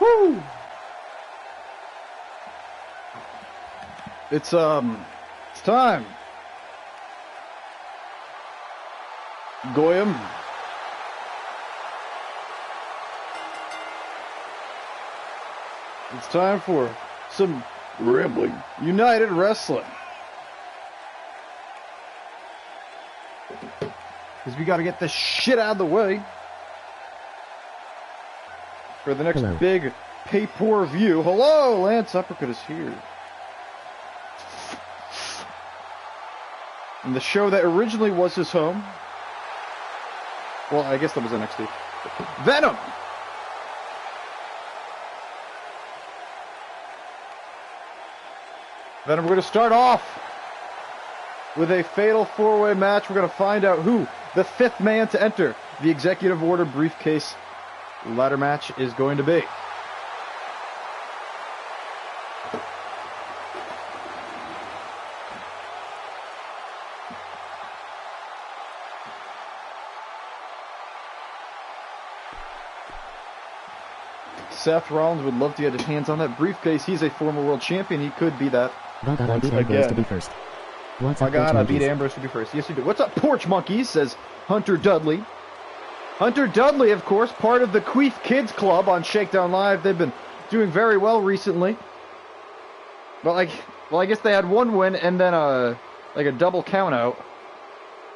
Woo! It's time. Goyim. It's time for some Rambling United Wrestling. Because we got to get this shit out of the way for the next big pay-per-view. Hello, Lance Uppercut is here. And the show that originally was his home. Well, I guess that was NXT. Venom! Venom, we're going to start off with a fatal four-way match. We're going to find out who the fifth man to enter the Executive Order briefcase ladder match is going to be. Seth Rollins would love to get his hands on that briefcase. He's a former world champion. He could be that. My God, I beat Ambrose to be first. My God, I beat Ambrose to be first. Yes, you do. What's up, Porch Monkeys? Says Hunter Dudley. Hunter Dudley, of course, part of the Queef Kids Club on Shakedown Live. They've been doing very well recently. But I guess they had one win and then a double count out.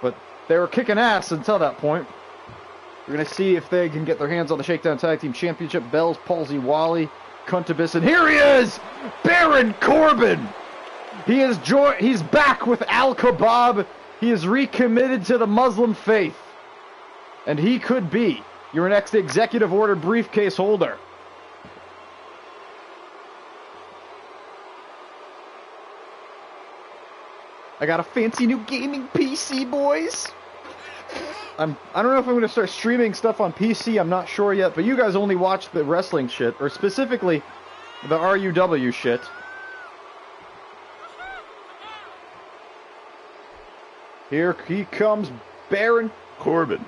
But they were kicking ass until that point. We're going to see if they can get their hands on the Shakedown Tag Team Championship. Bell's Palsy Wally, Cuntabus, and here he is! Baron Corbin! He's back with Al Kebab. He is recommitted to the Muslim faith. And he could be your next Executive Order briefcase holder. I got a fancy new gaming PC, boys. I don't know if I'm going to start streaming stuff on PC, I'm not sure yet, but you guys only watch the wrestling shit, or specifically the RUW shit. Here he comes, Baron Corbin.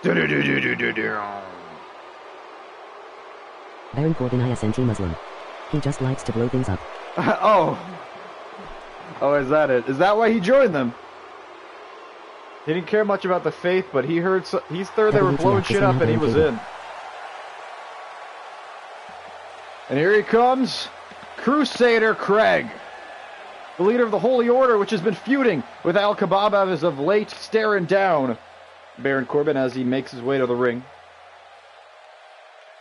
Baron Corbin ISNT Muslim. He just likes to blow things up. Oh, is that it? Is that why he joined them? He didn't care much about the faith, but he heard they were blowing shit up and he was in. And here he comes, Crusader Craig, the leader of the Holy Order, which has been feuding with Al Kebab as of late, staring down Baron Corbin as he makes his way to the ring.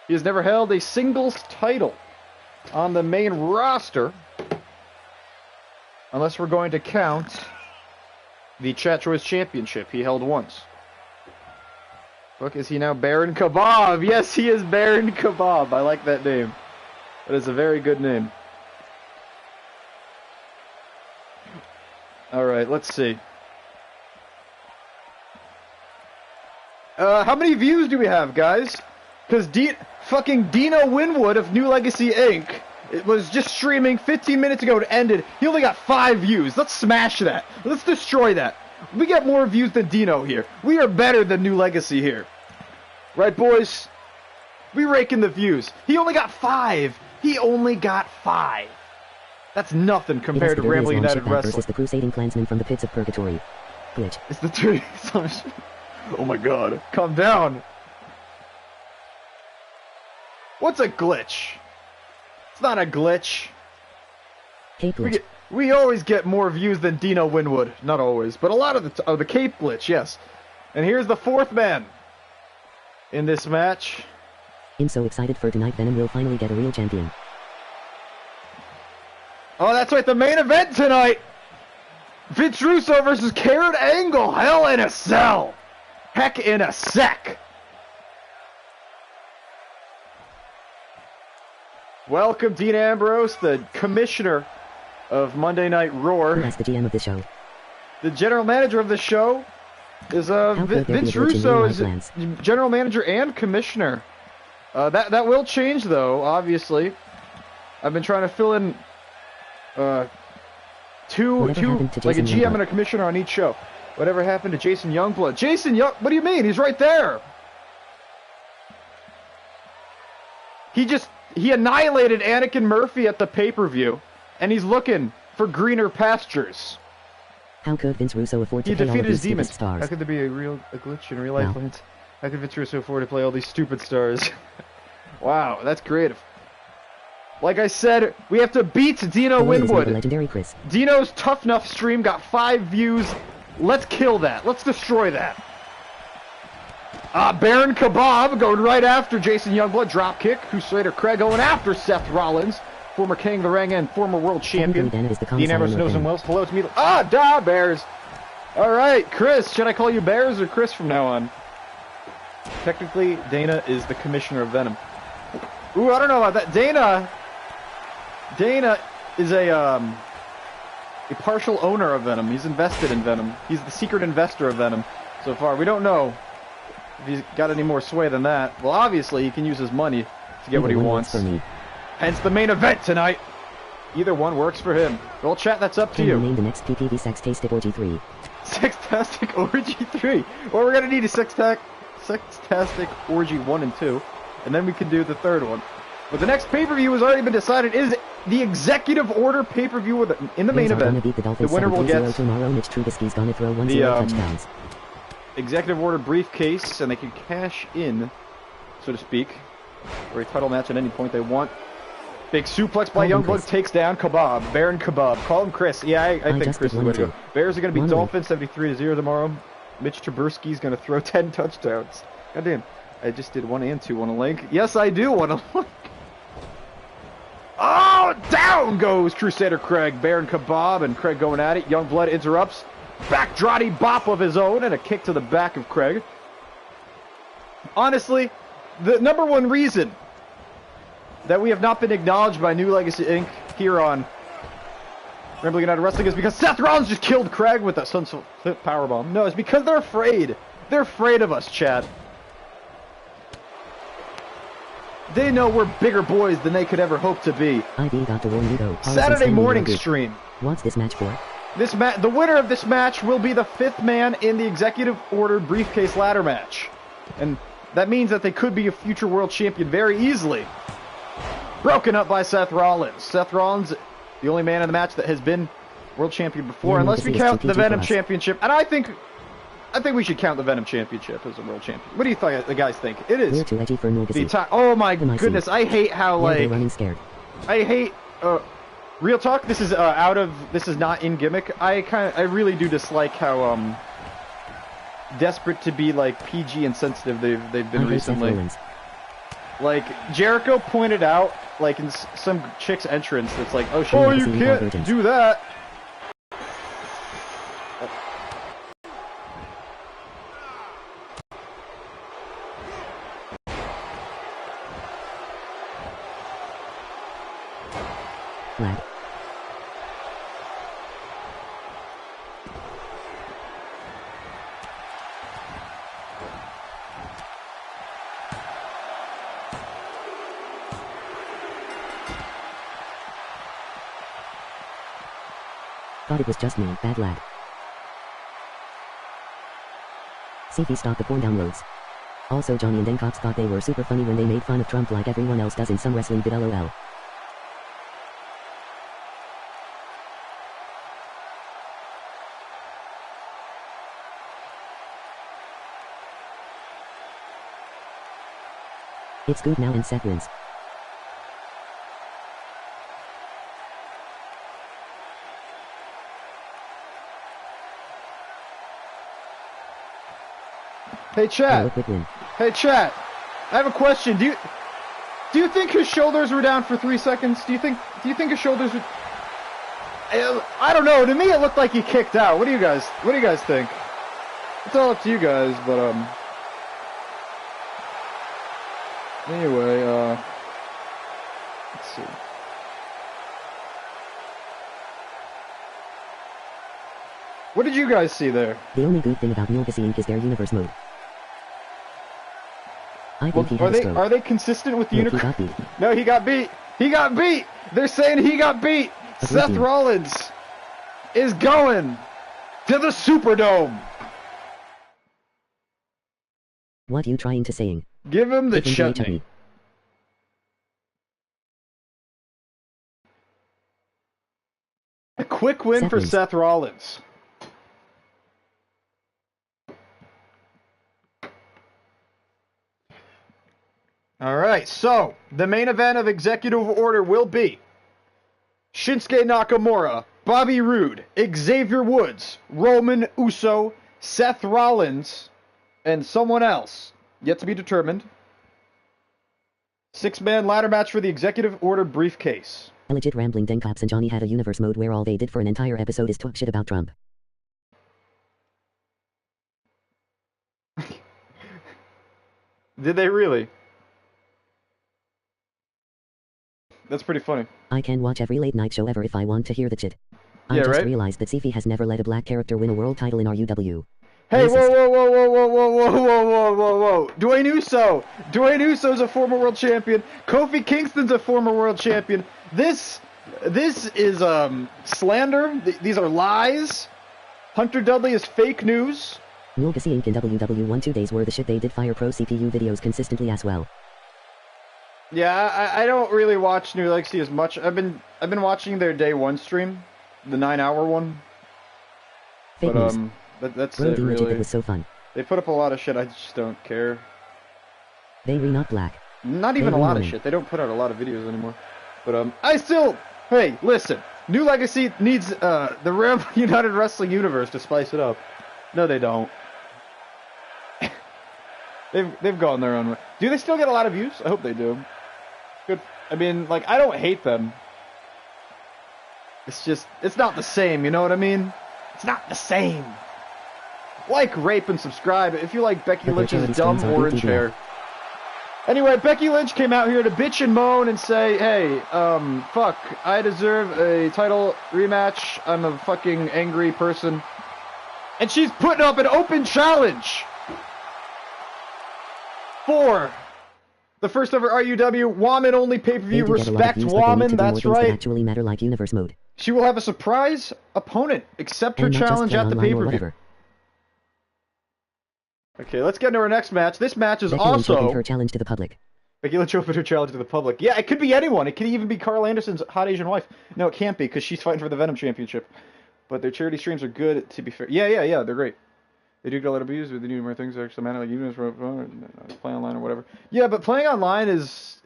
He has never held a singles title on the main roster, unless we're going to count the Chat Choice Championship he held once. Look, is he now Baron Kebab? Yes, he is Baron Kebab. I like that name. That is a very good name. Alright, let's see. How many views do we have, guys? Because fucking Dino Winwood of New Legacy Inc. It was just streaming 15 minutes ago. It ended. He only got 5 views. Let's smash that. Let's destroy that. We get more views than Dino here. We are better than New Legacy here. Right, boys? We rake in the views. He only got 5. He only got 5. That's nothing compared to Rambling United Wrestling. Versus the Crusading Clansmen from the pits of purgatory. Glitch. It's the two. Oh my God. Calm down. What's a glitch? It's not a glitch. Cape glitch. We always get more views than Dino Winwood. Not always, but a lot of the cape glitch, yes. And here's the fourth man in this match. I'm so excited for tonight. Venom will finally get a real champion. Oh, that's right, the main event tonight. Vince Russo versus Karen Angle. Hell in a cell. Heck in a sec. Welcome, Dean Ambrose, the commissioner of Monday Night Roar. Who is the GM of the show? The general manager of the show is Vince Russo is general manager and commissioner. That will change though, obviously. I've been trying to fill in two like a GM and a commissioner on each show. Whatever happened to Jason Youngblood? Jason Young... What do you mean? He's right there. He annihilated Anakin Murphy at the pay-per-view, and he's looking for greener pastures. How could Vince Russo afford to play all of these stupid stars? How could there be a glitch in real life? Wow. How could Vince Russo afford to play all these stupid stars? Wow, that's creative. Like I said, we have to beat Dino Winwood. Legendary Chris. Dino's Tough Enough stream got 5 views. Let's kill that. Let's destroy that. Baron Kebab going right after Jason Youngblood. Dropkick. Crusader Craig going after Seth Rollins. Former King of the Ring and former world champion. Dean Ambrose knows him well. Hello to me. Bears. All right, Chris. Should I call you Bears or Chris from now on? Technically, Dana is the commissioner of Venom. Ooh, I don't know about that. Dana is a partial owner of Venom. He's invested in Venom. He's the secret investor of Venom so far. We don't know if he's got any more sway than that. Well, obviously, he can use his money to get what he wants. Hence the main event tonight. Either one works for him. Well, chat, that's up to you. Name the next PPV Sextastic Orgy 3. Sextastic Orgy 3. Well, we're going to need a Sextastic Orgy 1 and 2. And then we can do the third one. But the next pay-per-view has already been decided. Is the Executive Order pay-per-view in the main event. The winner will get tomorrow. Mitch Trubisky's gonna throw the touchdowns. Executive Order briefcase, and they can cash in, so to speak, for a title match at any point they want. Big suplex by Youngblood takes down Kebab. Baron Kebab. Call him Chris. Yeah, I think Chris is the way to go. Bears are going to beat Dolphins 73-0 tomorrow. Mitch Trubisky's going to throw 10 touchdowns. God damn. I just did 1 and 2. Want a link? Yes, I do want a link. Oh, down goes Crusader Craig. Baron Kebab and Craig going at it. Youngblood interrupts. Backdrotty bop of his own and a kick to the back of Craig. Honestly, the #1 reason that we have not been acknowledged by New Legacy Inc. here on Rambling United Wrestling is because Seth Rollins just killed Craig with a sunset powerbomb. No, it's because they're afraid. They're afraid of us, chat. They know we're bigger boys than they could ever hope to be. Saturday morning stream. What's this match for? The winner of this match will be the 5th man in the Executive Order briefcase ladder match. And that means that they could be a future world champion very easily. Broken up by Seth Rollins. Seth Rollins, the only man in the match that has been world champion before, unless we count the Venom Championship. And I think we should count the Venom Championship as a world champion. What do you think the guys think? It is. Oh my goodness, I hate how running scared. I hate real talk. This is this is not in gimmick. I really do dislike how desperate to be like PG and sensitive they've been recently. Like Jericho pointed out, like in some chick's entrance, that's like, oh you can't do that. Lad. Thought it was just me, bad lad. CP stopped the porn downloads. Also Johnny and Dencox thought they were super funny when they made fun of Trump like everyone else does in some wrestling vid lol. It's good now and Seth wins. Hey chat. Hey chat. I have a question. Do you think his shoulders were down for 3 seconds? Do you think his shoulders were... I don't know. To me, it looked like he kicked out. What do you guys think? It's all up to you guys, but anyway, let's see. What did you guys see there? The only good thing about Legacy Inc. is their universe mode. I think are they consistent with the universe? No, he got beat. He got beat. They're saying he got beat. Seth Rollins is going to the Superdome. What you trying to saying? Give him the Give him chutney. A quick win for Seth Rollins. All right, so the main event of Executive Order will be Shinsuke Nakamura, Bobby Roode, Xavier Woods, Roman Uso, Seth Rollins, and someone else, yet to be determined. 6-man ladder match for the Executive Order briefcase. A legit Rambling Cops and Johnny had a universe mode where all they did for an entire episode is talk shit about Trump. Did they really? That's pretty funny. I can watch every late night show ever if I want to hear the shit. I just realized that Sifi has never let a black character win a world title in RUW. Hey, whoa, whoa, whoa, whoa, whoa, whoa, whoa, whoa, whoa, whoa, whoa. Dwayne Uso. Dwayne Uso's a former world champion. Kofi Kingston's a former world champion. This is slander. These are lies. Hunter Dudley is fake news. Legacy Inc. in WW1 2 days were the shit. They did fire pro CPU videos consistently as well. Yeah, I don't really watch New Legacy as much. I've been watching their day one stream, the 9-hour one. Fake news. That's Bro, it, really. It was so fun. They put up a lot of shit. I just don't care. They not black. Not even a lot of shit. They don't put out a lot of videos anymore. But I still. Hey, listen. New Legacy needs the RamblingUnited Wrestling Universe to spice it up. No, they don't. They've gone their own way. Do they still get a lot of views? I hope they do. Good. I mean, like, I don't hate them. It's just, it's not the same, you know what I mean? It's not the same. Like, rape, and subscribe if you like Becky Lynch's dumb orange hair. Anyway, Becky Lynch came out here to bitch and moan and say, hey, fuck, I deserve a title rematch. I'm a fucking angry person. And she's putting up an open challenge for the first ever RUW Woman only pay-per-view. Respect Woman, that's right. Actually matter like universe mode. She will have a surprise opponent accept her challenge at the pay-per-view. Okay, let's get into our next match. This match is Becky also... Lynch opened her challenge to the public. Becky Lynch opened her challenge to the public. Yeah, it could be anyone. It could even be Carl Anderson's hot Asian wife. No, it can't be, because she's fighting for the Venom Championship. But their charity streams are good, to be fair. Yeah, they're great. They do get a lot of views, but they do more things that actually matter, like even play online or whatever. Yeah, but playing online is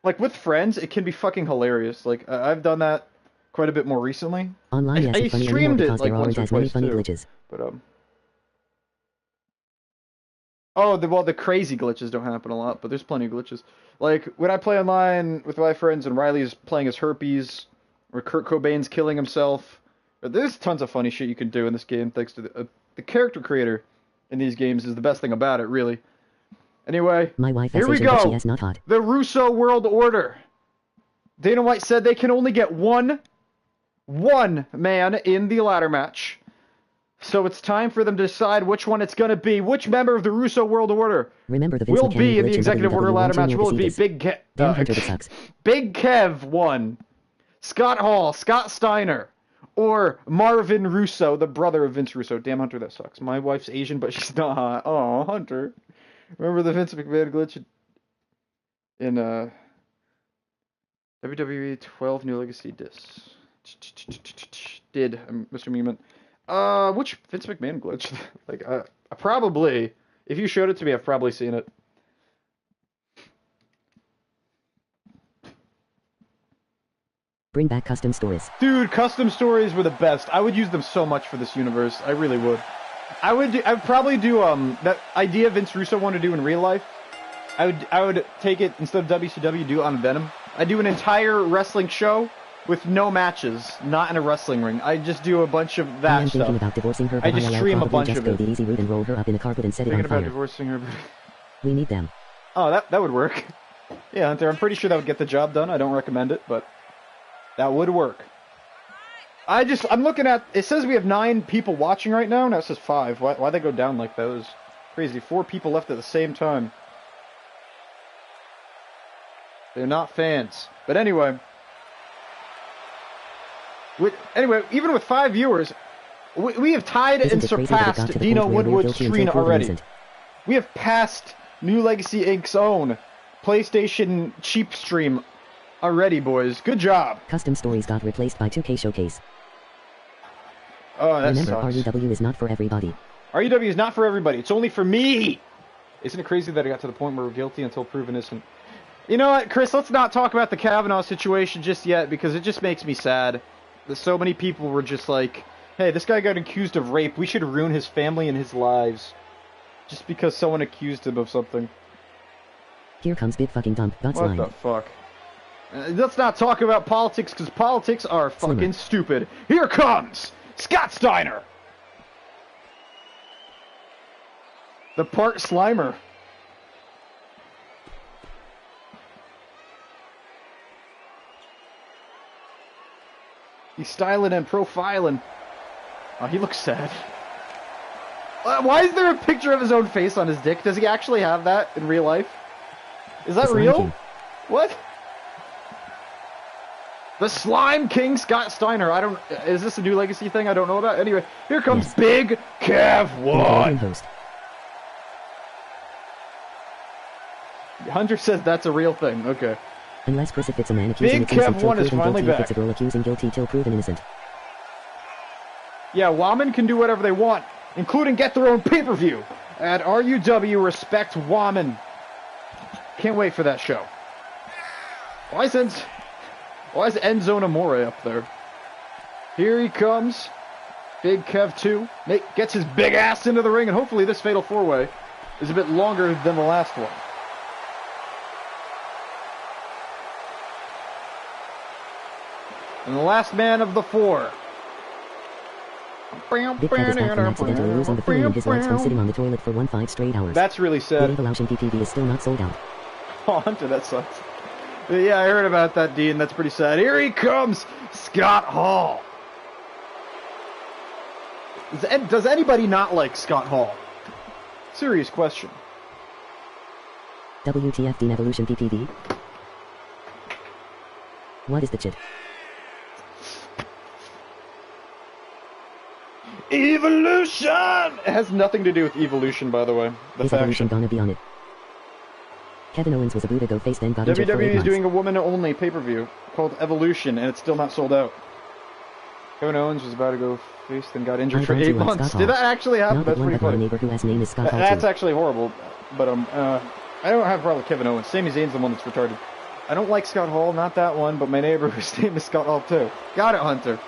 like with friends, it can be fucking hilarious. Like I've done that quite a bit more recently. Online, yes, I streamed it like there once or as many twice funny too. Glitches. But oh, the crazy glitches don't happen a lot, but there's plenty of glitches. Like when I play online with my friends and Riley's playing as Herpes, or Kurt Cobain's killing himself. There's tons of funny shit you can do in this game thanks to the character creator in these games is the best thing about it, really. Anyway, my wife here we go. The Russo World Order. Dana White said they can only get one man in the ladder match. So it's time for them to decide which one it's going to be. Which member of the Russo World Order will be in the Executive Order ladder match? Will it be Big Kev 1, Scott Hall, Scott Steiner, or Marvin Russo, the brother of Vince Russo? Damn, Hunter, that sucks. My wife's Asian, but she's not hot. Oh, Hunter. Remember the Vince McMahon glitch in WWE 12 New Legacy discs? Did Mr. Meeman? Which Vince McMahon glitch? Like, I probably, if you showed it to me, I've probably seen it. Bring back custom stories. Dude, custom stories were the best. I would use them so much for this universe. I really would. I'd probably do that idea Vince Russo wanted to do in real life. I would take it instead of WCW, do it on Venom. I'd do an entire wrestling show with no matches, not in a wrestling ring. I'd just do a bunch of that I'm stuff. Thinking about divorcing her, I just stream a bunch of it. Go the easy route and roll her up in a carpet and set it on fire. Thinking about divorcing her. We need them. Oh, that would work. Yeah, Hunter, I'm pretty sure that would get the job done. I don't recommend it, but that would work. I'm looking at, it says we have 9 people watching right now. Now it says 5. Why they go down like that? It was crazy. 4 people left at the same time. They're not fans. But anyway. Even with 5 viewers, We have tied Isn't and it crazy that it got surpassed to the Dino point where we're Woodward's guilty until streak proven already. innocent? We have passed New Legacy Inc.'s own PlayStation cheap stream already, boys. Good job. Custom stories got replaced by 2K Showcase. Oh, that Remember, sucks. RUW is not for everybody. RUW is not for everybody. It's only for me. Isn't it crazy that it got to the point where we're guilty until proven innocent? You know what, Chris? Let's not talk about the Kavanaugh situation just yet because it just makes me sad that so many people were just like, hey, this guy got accused of rape. We should ruin his family and his lives just because someone accused him of something. Here comes big fucking dump. Got What slime. the fuck? Let's not talk about politics because politics are fucking stupid. Here comes Scott Steiner. The part Slimer. He's styling and profiling. Oh, he looks sad. Why is there a picture of his own face on his dick? Does he actually have that in real life? Is that real? What? The Slime King Scott Steiner. I don't... Is this a New Legacy thing I don't know about? Anyway, here comes Big Kev 1. Hunter says that's a real thing. Okay. Unless Chris, if it's a man accusing Big innocent Kev till 1 is proven finally guilty, back. if it's a girl accusing guilty till proven innocent. Yeah, Woman can do whatever they want, including get their own pay-per-view at RUW. Respect Woman. Can't wait for that show. Why is Enzo Amore up there? Here he comes. Big Kev 2. Gets his big ass into the ring, and hopefully this Fatal 4-Way is a bit longer than the last one. And the last man of the four. Big Kev is back from accidentally losing the feeling in his legs from sitting on the toilet for 5 straight hours. That's really sad. The Evolution PPV is still not sold out. Oh, Hunter, that sucks. Yeah, I heard about that, Dean. That's pretty sad. Here he comes, Scott Hall. Does anybody not like Scott Hall? Serious question. WTF Dean Evolution PPV? What is the shit? Evolution! It has nothing to do with Evolution, by the way. Is Evolution gonna be on it? Kevin Owens was a Buddha go-face then got injured for 8 WWE is months. doing a woman-only pay-per-view called Evolution, and it's still not sold out. Kevin Owens was about to go face, then got injured for 8 months. Did that actually happen? Not That's one, pretty but my funny. neighbor who has name is Scott Hall That's too. actually horrible, but I don't have a problem with Kevin Owens. Sami Zayn's the one that's retarded. I don't like Scott Hall, not that one, but my neighbor whose name is Scott Hall too. Got it, Hunter.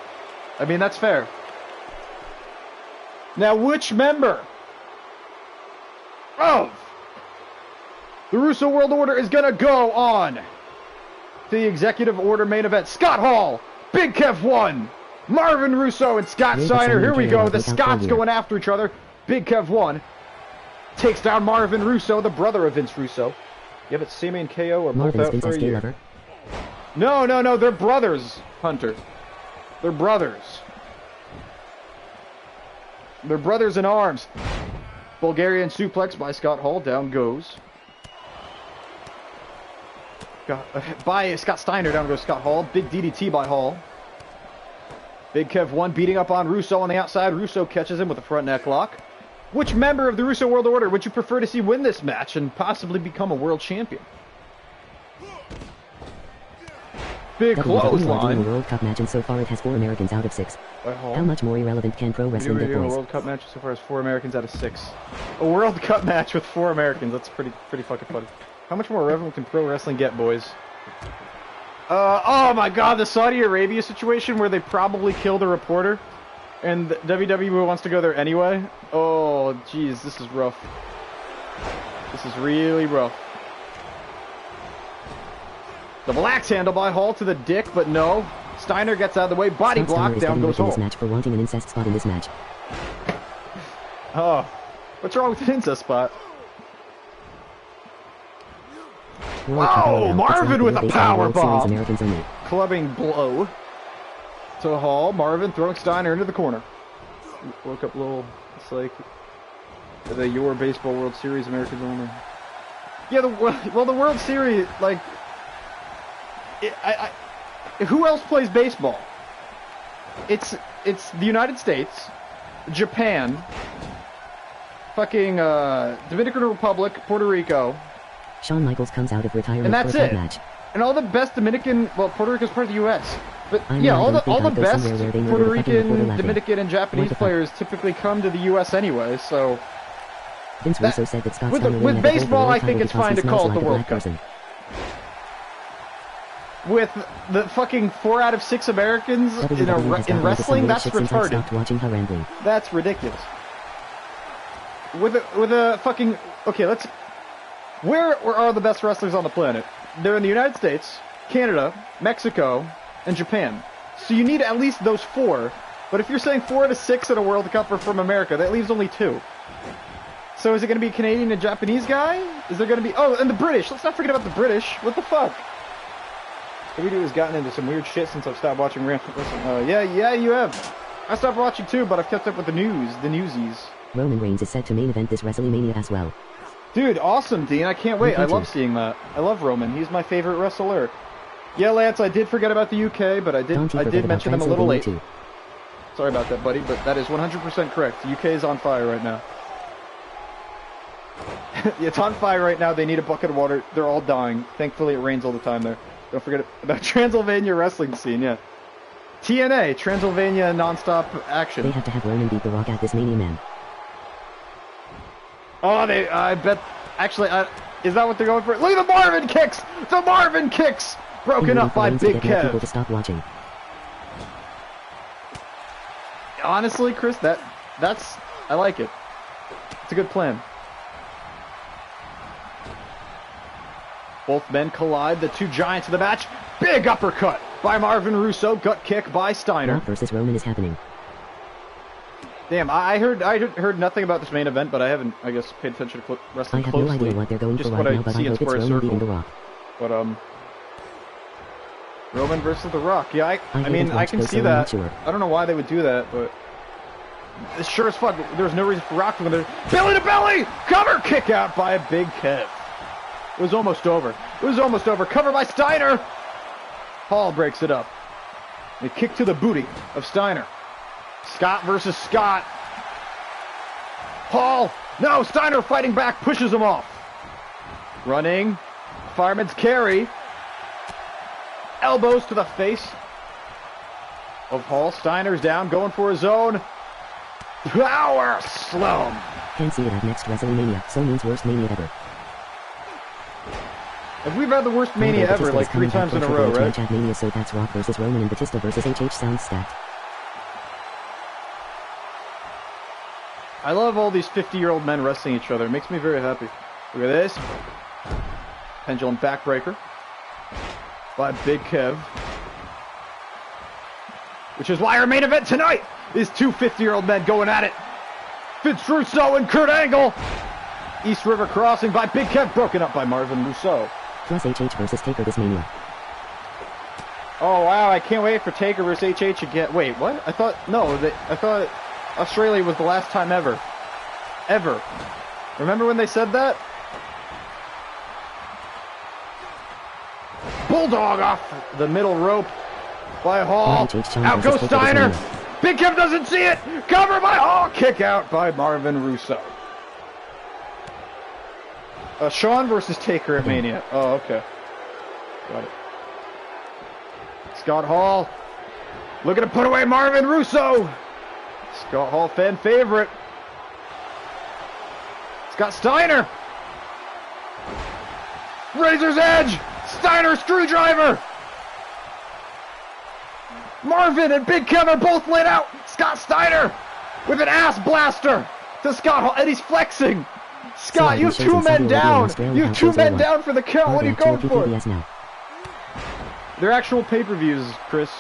I mean, that's fair. Now, which member of the Russo World Order is gonna go on to the Executive Order main event? Scott Hall, Big Kev 1, Marvin Russo, and Scott Steiner. Here we go. The Scots going after each other. Big Kev 1 takes down Marvin Russo, the brother of Vince Russo. Yeah, but Sami and KO are both out for a year. No, they're brothers, Hunter. They're brothers. They're brothers in arms. Bulgarian suplex by Scott Hall. Down goes. By Scott Steiner, down goes Scott Hall. Big DDT by Hall. Big Kev 1 beating up on Russo on the outside. Russo catches him with a front neck lock. Which member of the Russo World Order would you prefer to see win this match and possibly become a world champion? Big clothesline. A World Cup match, and so far it has 4 Americans out of 6. How much more irrelevant can pro wrestling get, boys? A World Cup match so far has 4 Americans out of 6. A World Cup match with 4 Americans. That's pretty fucking funny. How much more relevant can pro wrestling get, boys? Oh my God, the Saudi Arabia situation where they probably killed a reporter, and WWE wants to go there anyway. Oh, jeez, this is rough. This is really rough. Double axe handle by Hall to the dick, but no. Steiner gets out of the way. Body block. Down goes Hall. This match for wanting an incest spot in this match. Oh, what's wrong with the incest spot? Wow, Marvin with a power bomb. Clubbing blow to Hall. Marvin throwing Steiner into the corner. Woke up little. It's like the Your Baseball World Series Americans only. Yeah, the World Series, like. Who else plays baseball? It's the United States, Japan, fucking Dominican Republic, Puerto Rico. Shawn Michaels comes out of retirement and that's for a it. match. And all the best Dominican, well, Puerto Rico's part of the U.S. But I yeah, know, all the best Puerto Rican, laughing. Dominican, and Japanese players typically come to the U.S. anyway. So Vince Russo said that Scott Steiner with baseball, I think it's fine to call it the World Cup. With the fucking 4 out of 6 Americans in wrestling, that's retarded. That's ridiculous. With a fucking where are the best wrestlers on the planet? They're in the United States, Canada, Mexico, and Japan. So you need at least those 4. But if you're saying 4 out of 6 at a World Cup are from America, that leaves only 2. So is it going to be a Canadian and Japanese guy? Is there going to be... Oh, and the British. Let's not forget about the British. What the fuck? WWE has gotten into some weird shit since I've stopped watching wrestling. Yeah, you have. I stopped watching too, but I've kept up with the news, the newsies. Roman Reigns is set to main event this WrestleMania as well. Dude, awesome, Dean. I can't wait. I love seeing that. I love Roman. He's my favorite wrestler. Yeah, Lance, I did forget about the UK, but I did mention them a little late. Too. Sorry about that, buddy, but that is 100% correct. The UK is on fire right now. It's on fire right now. They need a bucket of water. They're all dying. Thankfully, it rains all the time there. Don't forget about Transylvania wrestling scene, yeah. TNA, Transylvania non-stop action. They have to have Roman beat The Rock at this Mania, man. Oh, I bet, actually, is that what they're going for? Look at the Marvin kicks! The Marvin kicks! Broken up by Big Kev. People to stop watching. Honestly, Chris, I like it. It's a good plan. Both men collide, the 2 giants of the match. Big uppercut by Marvin Russo, gut kick by Steiner. Rock versus Roman is happening. Damn, I heard nothing about this main event, but I haven't, I guess, paid attention to wrestling closely. I have no idea what they're going for right now, but I hope it's Roman beating The Rock. But, Roman versus The Rock. Yeah, I mean, I can see that. Sure. I don't know why they would do that, but it's sure as fuck, there's no reason for Rock to win. Belly to belly! Cover kick out by Big Kev. It was almost over. It was almost over. Cover by Steiner. Hall breaks it up. A kick to the booty of Steiner. Scott versus Scott. Hall. No, Steiner fighting back. Pushes him off. Running. Fireman's carry. Elbows to the face of Hall. Steiner's down. Going for his own. Power slam. Can't see it at next WrestleMania. So means worst Mania ever. If we've had the worst Mania ever, like 3 times in a row, right? Match at Mania, so that's Rock versus Roman and Batista versus HH sounds stacked. I love all these 50-year-old men wrestling each other. It makes me very happy. Look at this. Pendulum backbreaker by Big Kev. Which is why our main event tonight is 2 50-year-old men going at it. Vince Russo and Kurt Angle. East River Crossing by Big Kev, broken up by Marvin Russo. Plus HH versus Taker this Mania. Oh wow, I can't wait for Taker versus HH again. Wait, what? I thought Australia was the last time ever. Ever. Remember when they said that? Bulldog off the middle rope by Hall. Out goes Steiner. Big Kev doesn't see it. Cover by Hall. Kick out by Marvin Russo. Shawn versus Taker at Mania. Oh, okay. Got it. Scott Hall looking to put away Marvin Russo. Scott Hall, fan favorite. Scott Steiner. Razor's Edge. Steiner screwdriver. Marvin and Big Kev are both laid out. Scott Steiner with an ass blaster to Scott Hall, and he's flexing. Scott, you have 2 men down. You have 2 men down for the count. What are you going for? They're actual pay-per-views, Chris.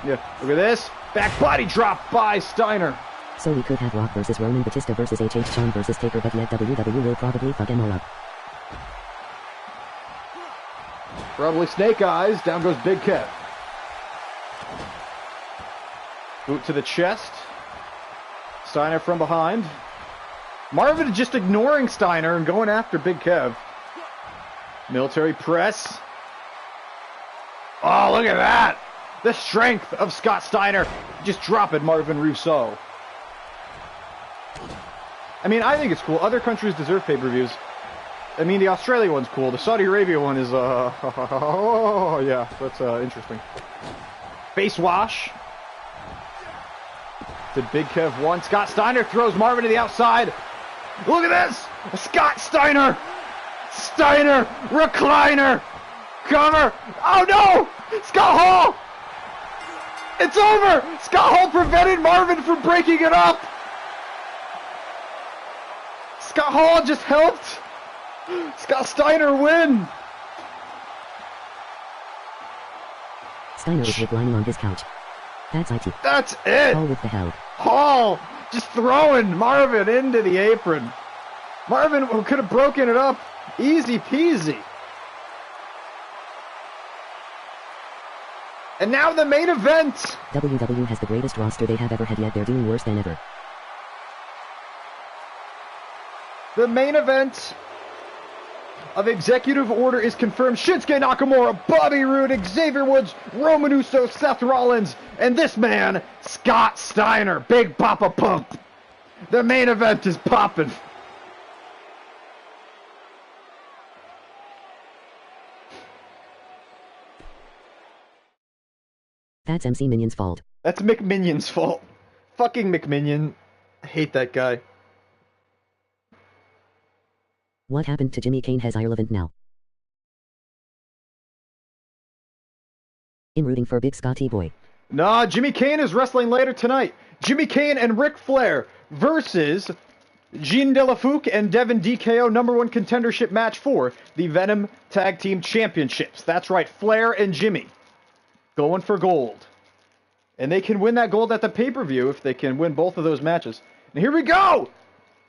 Yeah, look at this. Back body drop by Steiner. So we could have Rock versus Roman, Batista versus HH, Shawn versus Taker, but yet WWE will probably fuck them all up. Probably Snake Eyes. Down goes Big Kev. Boot to the chest. Steiner from behind. Marvin just ignoring Steiner and going after Big Kev. Military press. Oh, look at that. The strength of Scott Steiner. Just drop it, Marvin Rousseau. I mean, I think it's cool. Other countries deserve pay-per-views. I mean, the Australia one's cool. The Saudi Arabia one is, oh, yeah, that's, interesting. Face wash. Did Big Kev one. Scott Steiner throws Marvin to the outside. Look at this! Scott Steiner! Steiner! Recliner! Cover! Oh, no! Scott Hall! It's over! Scott Hall prevented Marvin from breaking it up! Scott Hall just helped Scott Steiner win! Steiner is reclining on his couch. That's IT. That's it! Hall with the help. Hall just throwing Marvin into the apron. Marvin could have broken it up. Easy peasy. And now the main event. RUW has the greatest roster they have ever had, yet they're doing worse than ever. The main event of Executive Order is confirmed. Shinsuke Nakamura, Bobby Roode, Xavier Woods, Roman Uso, Seth Rollins, and this man, Scott Steiner, Big Papa Pump. The main event is popping. That's MC Minion's fault. That's McMinion's fault. Fucking McMinion. I hate that guy. What happened to Jimmy Kane has irrelevant now. I'm rooting for Big Scotty Boy. Nah, Jimmy Kane is wrestling later tonight. Jimmy Kane and Ric Flair versus Jean Delafouque and Devin DKO #1 contendership match for the Venom Tag Team Championships. That's right, Flair and Jimmy going for gold. And they can win that gold at the pay-per-view if they can win both of those matches. And here we go!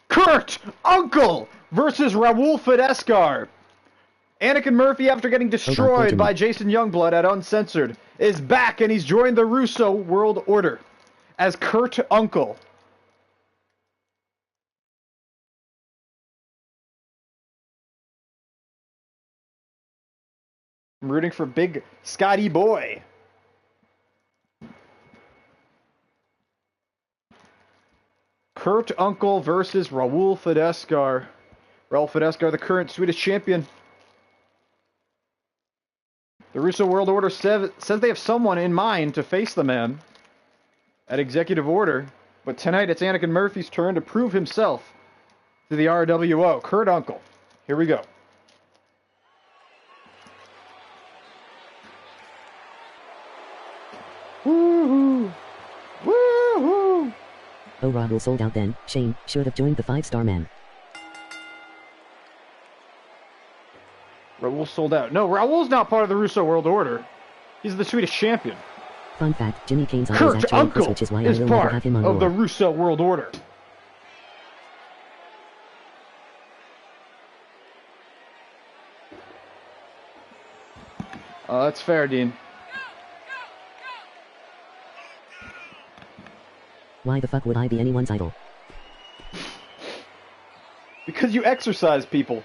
Kurt Uncle versus Raul Fidescar. Anakin Murphy, after getting destroyed by Jason Youngblood at Uncensored, is back and he's joined the Russo World Order as Kurt Uncle. I'm rooting for Big Scotty Boy. Kurt Uncle versus Raul Fidescar. Raul Fidescar, the current Swedish champion. The Russo World Order says they have someone in mind to face the man at Executive Order. But tonight it's Anakin Murphy's turn to prove himself to the RWO. Kurt Uncle. Here we go. Woo-hoo! Woo-hoo! Oh, Raul sold out then. Shame, should have joined the 5-star man. Raul sold out. No, Raul's not part of the Russo World Order. He's the Swedish champion. Fun fact, Jimmy Kane's always Kurt actually Uncle which is why is I will never part have him on of the Raw. Russo World Order. That's fair, Dean. Why the fuck would I be anyone's idol? Because you exercise people.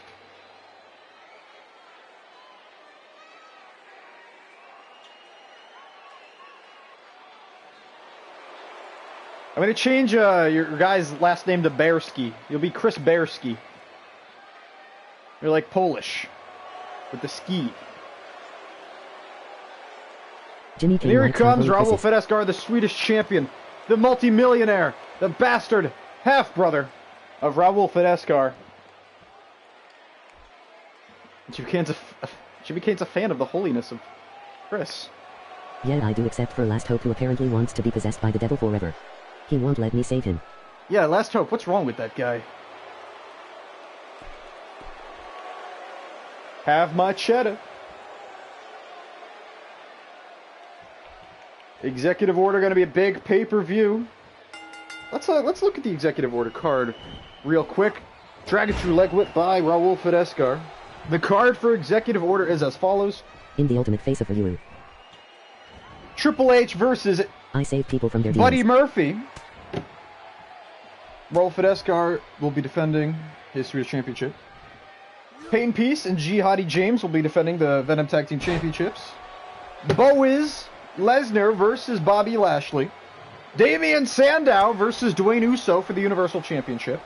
I'm going to change your guy's last name to Bearski. You'll be Chris Bearski. You're like Polish. With the ski. Jimmy Kane And here he comes, Raul Chris's. Fidescar, the Swedish champion. The multi-millionaire. The bastard half-brother of Raul Fidescar. Jimmy Kane's a fan of the holiness of Chris. Yeah, I do, except for Last Hope, who apparently wants to be possessed by the devil forever. He won't let me save him. Yeah, Last Hope, what's wrong with that guy? Have my cheddar. Executive Order going to be a big pay-per-view. Let's look at the Executive Order card real quick. Dragon True Leg Whip by Raul Fidescar. The card for Executive Order is as follows. In the ultimate face of RUW. Triple H versus I save people from their demons. Buddy Murphy. Raul Fidescar will be defending his Swedish Championship. Peyton Peace and G. Hottie James will be defending the Venom Tag Team Championships. Bowiz Lesnar versus Bobby Lashley. Damian Sandow versus Dwayne Uso for the Universal Championship.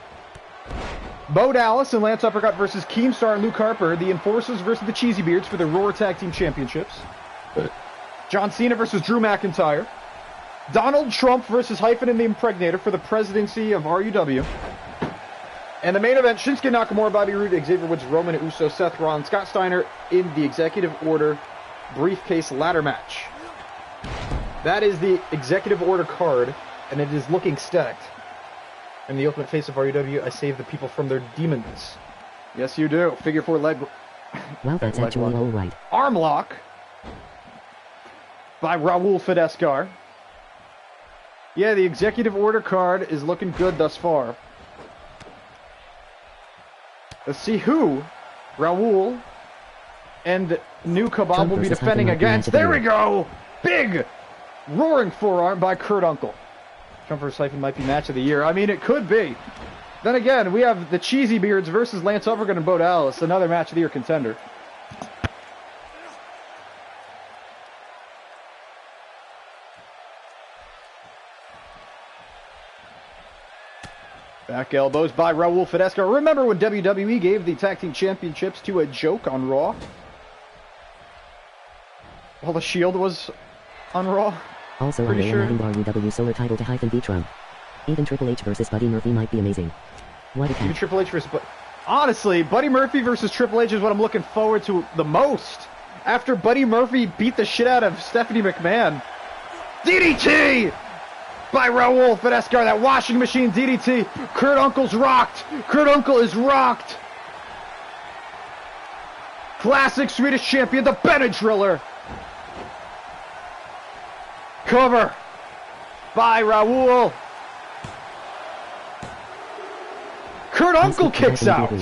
Bo Dallas and Lance Uppercut versus Keemstar and Luke Harper. The Enforcers versus the Cheesy Beards for the Raw Tag Team Championships. John Cena versus Drew McIntyre. Donald Trump versus Hyphen and the Impregnator for the presidency of RUW. And the main event, Shinsuke Nakamura, Bobby Roode, Xavier Woods, Roman Uso, Seth Rollins, Scott Steiner in the Executive Order briefcase ladder match. That is the Executive Order card, and it is looking stacked. I'm the ultimate face of RUW. I save the people from their demons. Yes, you do. Figure 4 leg... Well, that's actually all right. Arm lock by Raul Fidescar. Yeah, the Executive Order card is looking good thus far. Let's see who Raul and New Kebab will be defending against. There we go! Big roaring forearm by Kurt Uncle. Trump vs. Hyphen might be match of the year. I mean, it could be. Then again, we have the Cheesy Beards versus Lance Uppercut and Bo Dallas, another match of the year contender. Back elbows by Raul Fidescar. Remember when WWE gave the Tag Team Championships to a joke on Raw? While the Shield was on Raw? Also on the RUW Solar title to Hyphen v Trump. Even Triple H versus Buddy Murphy might be amazing. What a catch. Even Triple H versus... Honestly, Buddy Murphy versus Triple H is what I'm looking forward to the most. After Buddy Murphy beat the shit out of Stephanie McMahon. DDT! By Raul Fidescar, that washing machine DDT. Kurt Uncle's rocked. Kurt Uncle is rocked. Classic Swedish champion, the Benadryller. Cover by Raul. Kurt Uncle kicks out.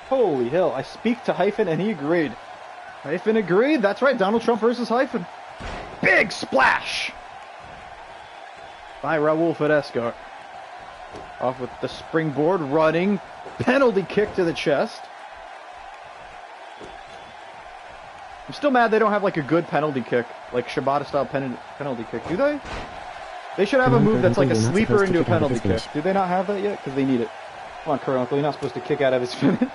Holy hell, I speak to Hyphen and he agreed. Hyphen agreed, that's right, Donald Trump versus Hyphen. Big splash by Raul Fidescar. Off with the springboard, running, penalty kick to the chest. I'm still mad they don't have like a good penalty kick, like Shibata style penalty kick, do they? They should have a move that's like a sleeper into a penalty kick. Do they not have that yet? Because they need it. Come on, Kurt Uncle, you're not supposed to kick out of his finish.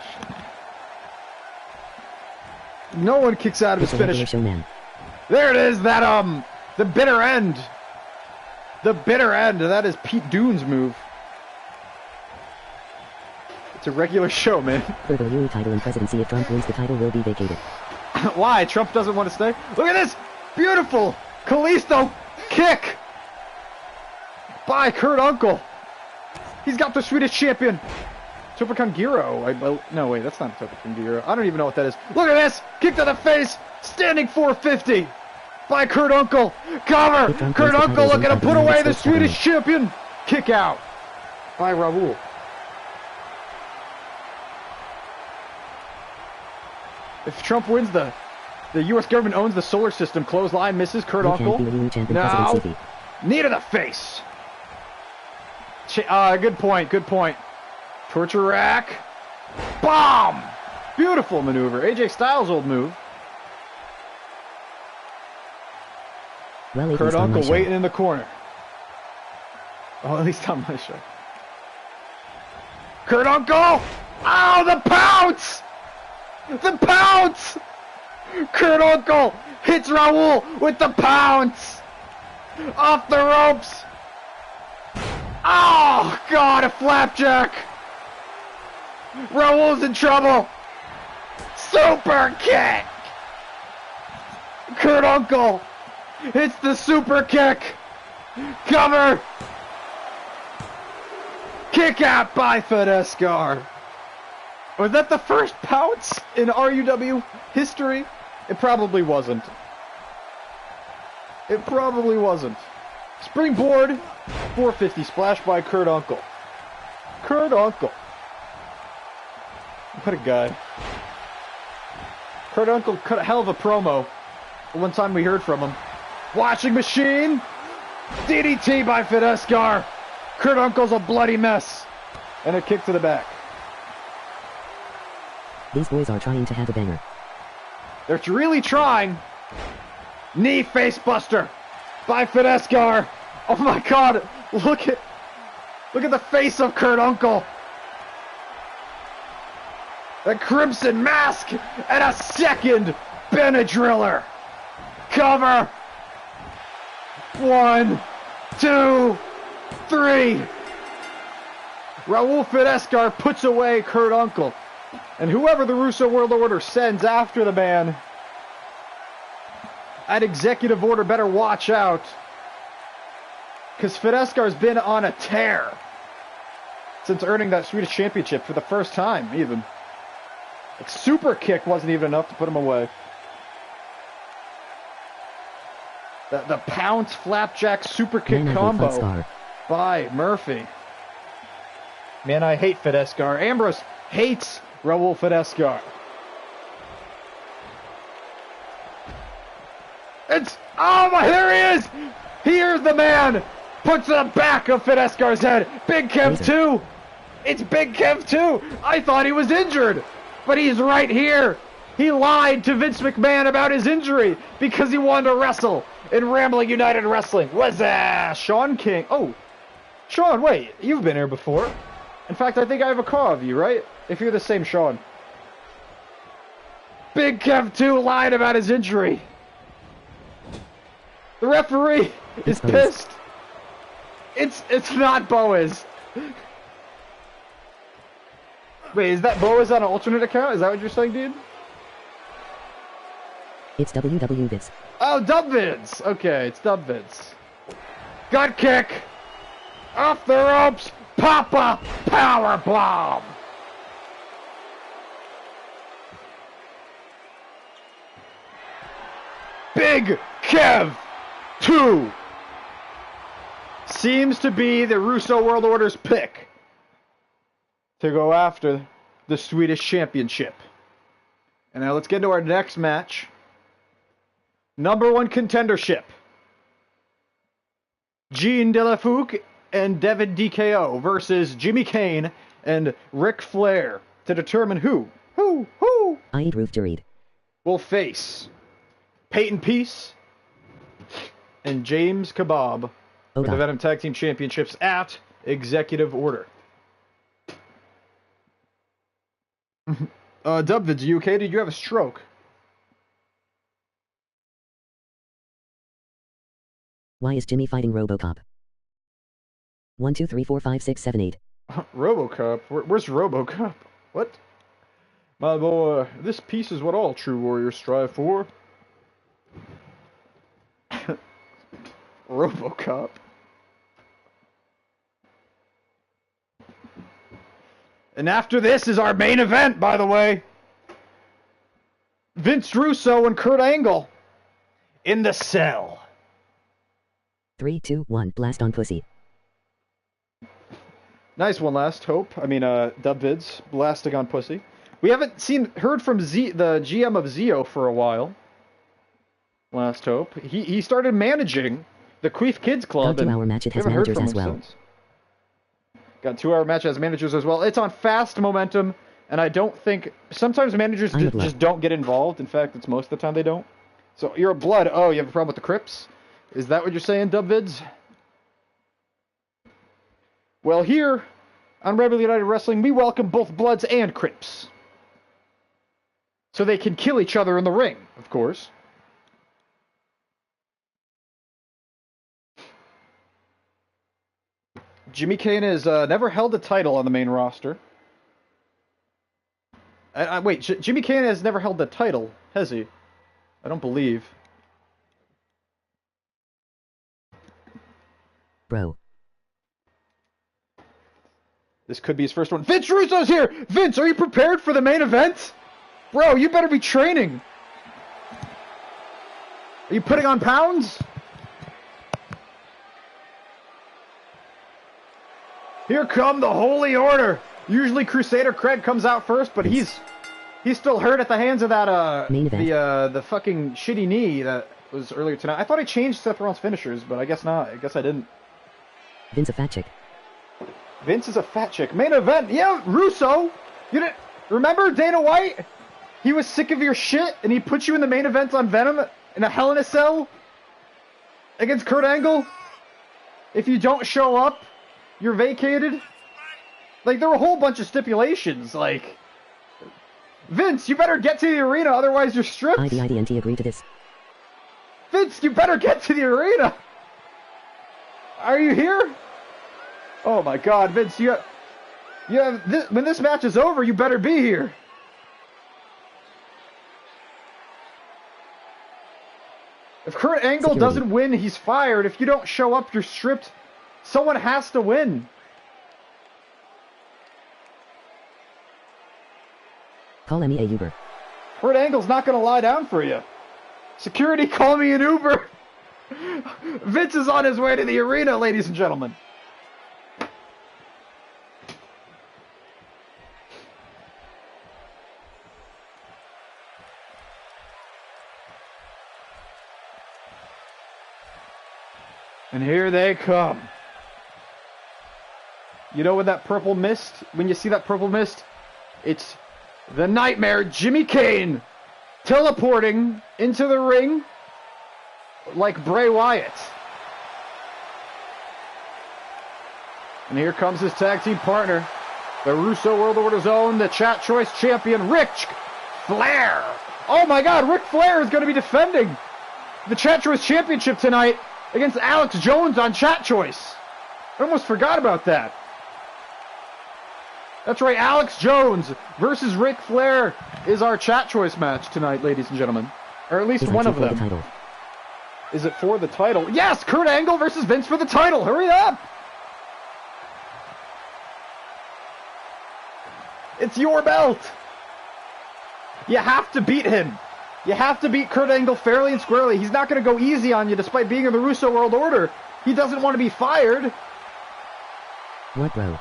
No one kicks out of his finish. There it is, that, the bitter end. The bitter end, that is Pete Dunne's move. It's a regular show, man. For the RUW title and presidency, if Trump wins, the title will be vacated. Why? Trump doesn't want to stay? Look at this! Beautiful! Kalisto kick! By Kurt Uncle. He's got the Swedish champion. Topikan Giro. No, wait, that's not Topikan Giro. I don't even know what that is. Look at this! Kick to the face! Standing 450 by Kurt Uncle. Cover! Kurt Uncle looking to put away the Swedish champion. Kick out by Raul. If Trump wins, the U.S. government owns the solar system. Clothesline misses Kurt Uncle. Now, knee to the face. Good point, good point. Torture rack. Bomb! Beautiful maneuver. AJ Styles' old move. Well, Kurt Uncle waiting in the corner. Oh, at least on my show. Kurt Uncle! Oh, the pounce! The pounce! Kurt Uncle hits Raul with the pounce! Off the ropes! Oh, God, a flapjack! Raul's in trouble! Super kick! Kurt Uncle hits the super kick! Cover! Kick out by Fidescar! Was that the first pounce in RUW history? It probably wasn't. It probably wasn't. Springboard, 450 splash by Kurt Uncle. Kurt Uncle. What a guy. Kurt Uncle cut a hell of a promo. The one time we heard from him. Washing machine. DDT by Fidescar. Kurt Uncle's a bloody mess. And a kick to the back. These boys are trying to have a banger. They're really trying. Knee face buster by Fidescar. Oh my God! Look at the face of Kurt Uncle. The Crimson Mask and a second Benadryller. Cover. 1, 2, 3. Raul Fidescar puts away Kurt Uncle. And whoever the Russo World Order sends after the man, that executive order better watch out. Because Fidescar's been on a tear since earning that Swedish championship for the first time, even. Like, super kick wasn't even enough to put him away. The pounce flapjack super kick combo by Murphy. Man, I hate Fidescar. Ambrose hates Raul Fidescar. Oh my, there he is! Here's the man! Puts the back of Fidescar's head. Big Kev 2! It's Big Kev 2! I thought he was injured! But he's right here! He lied to Vince McMahon about his injury because he wanted to wrestle in Rambling United Wrestling. What's that? Sean King. Oh, Sean, wait. You've been here before. In fact, I think I have a call of you, right? If you're the same Sean. Big Kev 2 lied about his injury. The referee is pissed. It's not Boaz. Wait, is that Boaz on an alternate account? Is that what you're saying, dude? It's WW Vids. Oh, Dub Vids. Okay, it's Dub Vids. Gut kick. Off the ropes. Papa power bomb. Big Kev 2 seems to be the Russo World Order's pick to go after the Swedish Championship. And now let's get into our next match. #1 contendership. Gene Delafouque and Devin DKO versus Jimmy Kane and Ric Flair to determine who I eat roof to read. will face Peyton Peace and James Kebab for the Venom Tag Team Championships at Executive Order. Dubvids, you okay? Did you have a stroke? Why is Jimmy fighting RoboCop? 1, 2, 3, 4, 5, 6, 7, 8. RoboCop? Where's RoboCop? What? My boy, this peace is what all true warriors strive for. RoboCop. And after this is our main event, by the way. Vince Russo and Kurt Angle in the cell. 3, 2, 1, blast on pussy. Nice one, Last Hope. I mean, Dubvids, blasting on pussy. We haven't heard from the GM of Zio for a while. Last Hope. He started managing the Queef Kids Club. Got 2-hour match. It has managers as well. Got 2-hour match as managers as well. It's on fast momentum, and I don't think sometimes managers just don't get involved. In fact, it's most of the time they don't. So you're a Blood. Oh, you have a problem with the Crips? Is that what you're saying, Dubvids? Well, here on Rambling United Wrestling, we welcome both Bloods and Crips, so they can kill each other in the ring, of course. Jimmy Kane has never held a title on the main roster. Wait, Jimmy Kane has never held the title, has he? I don't believe. Bro. This could be his first one. Vince Russo's here! Vince, are you prepared for the main event? Bro, you better be training. Are you putting on pounds? Here come the Holy Order. Usually Crusader Craig comes out first, but he's still hurt at the hands of that the fucking shitty knee that was earlier tonight. I thought I changed Seth Rollins' finishers, but I guess not. I guess I didn't. Vince a fat chick. Vince is a fat chick. Main event. Yeah, Russo. You didn't remember Dana White? He was sick of your shit, and he put you in the main event on Venom in a Hell in a Cell against Kurt Angle? If you don't show up, you're vacated? Like, there were a whole bunch of stipulations, like... Vince, you better get to the arena, otherwise you're stripped. IDIDNT agree to this. Vince, you better get to the arena! Are you here? Oh my god, Vince, when this match is over, you better be here. If Kurt Angle doesn't win, he's fired. If you don't show up, you're stripped. Someone has to win. Call me a Uber. Kurt Angle's not going to lie down for you. Security, call me an Uber. Vince is on his way to the arena, ladies and gentlemen. And here they come. You know when that purple mist, when you see that purple mist, it's the Nightmare, Jimmy Kane, teleporting into the ring like Bray Wyatt. And here comes his tag team partner, the Russo World Order's own, the Chat Choice champion, Ric Flair. Oh my god, Ric Flair is going to be defending the Chat Choice championship tonight against Alex Jones on Chat Choice. I almost forgot about that. That's right, Alex Jones versus Ric Flair is our Chat Choice match tonight, ladies and gentlemen. Or at least one of them. Is it for the title? Yes, Kurt Angle versus Vince for the title. Hurry up! It's your belt. You have to beat him. You have to beat Kurt Angle fairly and squarely. He's not going to go easy on you despite being in the Russo World Order. He doesn't want to be fired. What, bro?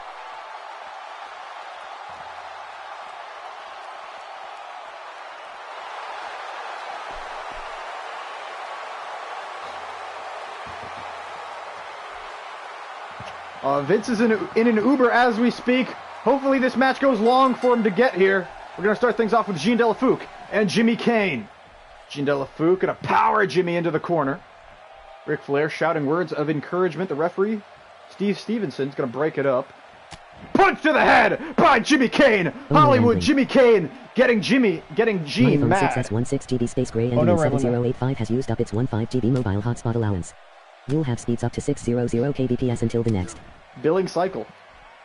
Vince is in an Uber as we speak. Hopefully this match goes long for him to get here. We're going to start things off with Jean Delafouque and Jimmy Kane. Jean Delafouque going to power Jimmy into the corner. Ric Flair shouting words of encouragement. The referee, Steve Stevenson's going to break it up. Punch to the head by Jimmy Kane. Hollywood Jimmy Kane getting Jean mad. 6S16 GB space gray ending in 7085 has used up its 15 GB mobile hotspot allowance. You'll have speeds up to 600 kbps until the next billing cycle.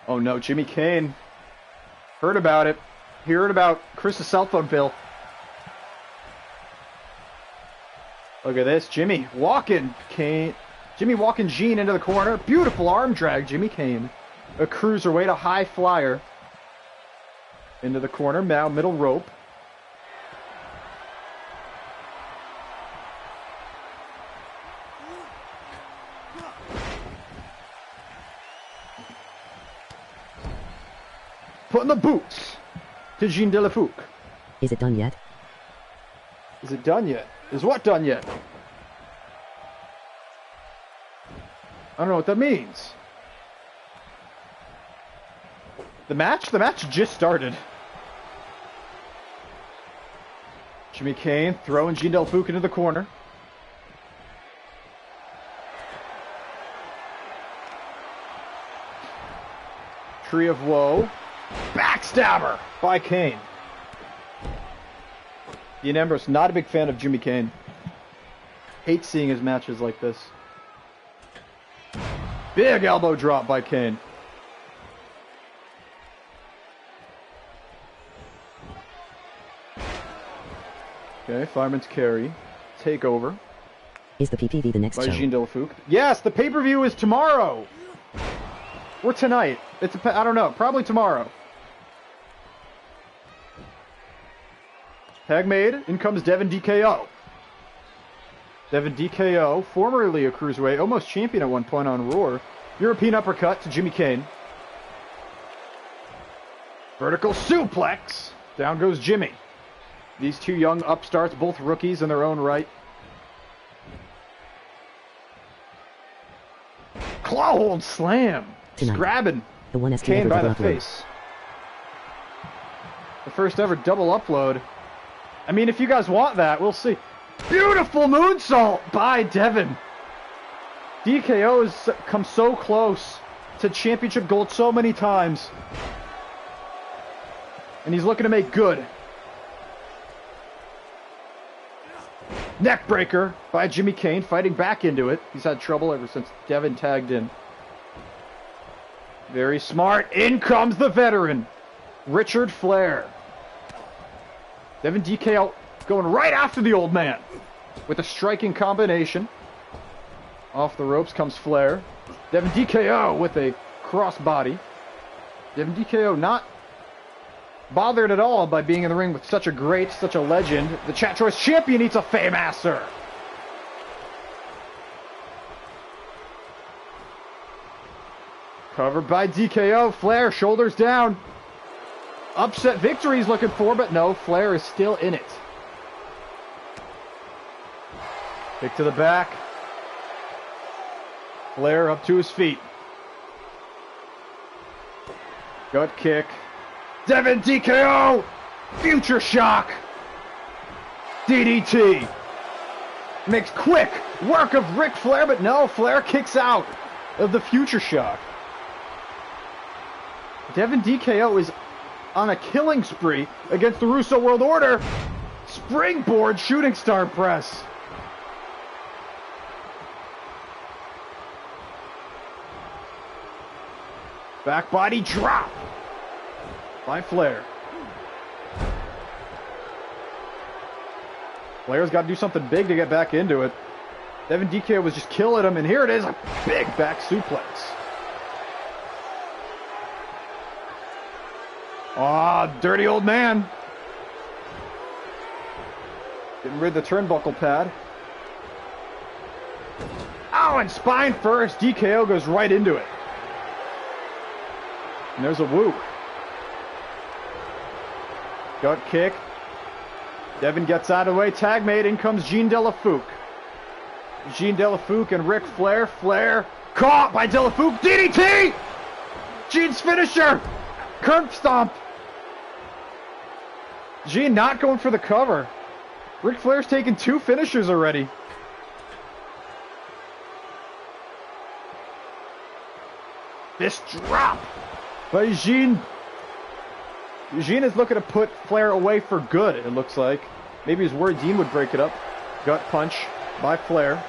Oh no, Jimmy Kane. Heard about it. He heard about Chris's cell phone bill. Look at this. Jimmy walking Jean into the corner. Beautiful arm drag, Jimmy Kane. A cruiserweight, a high flyer. Into the corner, now middle rope. Putting the boots to Jean Delafouque. Is it done yet? Is it done yet? Is what done yet? I don't know what that means. The match? The match just started. Jimmy Kane throwing Jean Delafouque into the corner. Tree of Woe. Backstabber by Kane. Dean Ambrose, not a big fan of Jimmy Kane. Hates seeing his matches like this. Big elbow drop by Kane. Okay, fireman's carry. Takeover. Is the PPV the next show? By Jean Delafouque. Yes, the pay-per-view is tomorrow. Or tonight. I don't know. Probably tomorrow. Tag made. In comes Devin DKO. Devin DKO, formerly a cruiserweight, almost champion at one point on Raw. European uppercut to Jimmy Kane. Vertical suplex. Down goes Jimmy. These two young upstarts, both rookies in their own right. Claw hold slam. Just grabbing Kane by the face. The first ever double upload. I mean, if you guys want that, we'll see. Beautiful moonsault by Devin. DKO has come so close to championship gold so many times. And he's looking to make good. Neckbreaker by Jimmy Kane, fighting back into it. He's had trouble ever since Devin tagged in. Very smart. In comes the veteran, Richard Flair. Devin DKO going right after the old man with a striking combination. Off the ropes comes Flair. Devin DKO with a crossbody. Devin DKO not bothered at all by being in the ring with such a legend. The Chat Choice champion eats a Fame-asser. Covered by DKO. Flair, shoulders down. Upset victory he's looking for, but no, Flair is still in it. Kick to the back. Flair up to his feet. Gut kick. Devin DKO! Future shock! DDT! Makes quick work of Ric Flair, but no, Flair kicks out of the future shock. Devin DKO is on a killing spree against the Russo World Order. Springboard shooting star press. Back body drop by Flair. Flair's got to do something big to get back into it. Devin DKO was just killing him, and here it is, a big back suplex. Aw, dirty old man. Getting rid of the turnbuckle pad. Oh, and spine first. DKO goes right into it. And there's a woo. Gut kick. Devin gets out of the way. Tag made. In comes Jean Delafouque. Jean Delafouque and Ric Flair. Flair caught by Delafouque. DDT! Jean's finisher. Curb stomp. Jean not going for the cover. Ric Flair's taken 2 finishers already. This drop by Jean. Jean is looking to put Flair away for good, it looks like. Maybe he's worried Dean would break it up. Gut punch by Flair.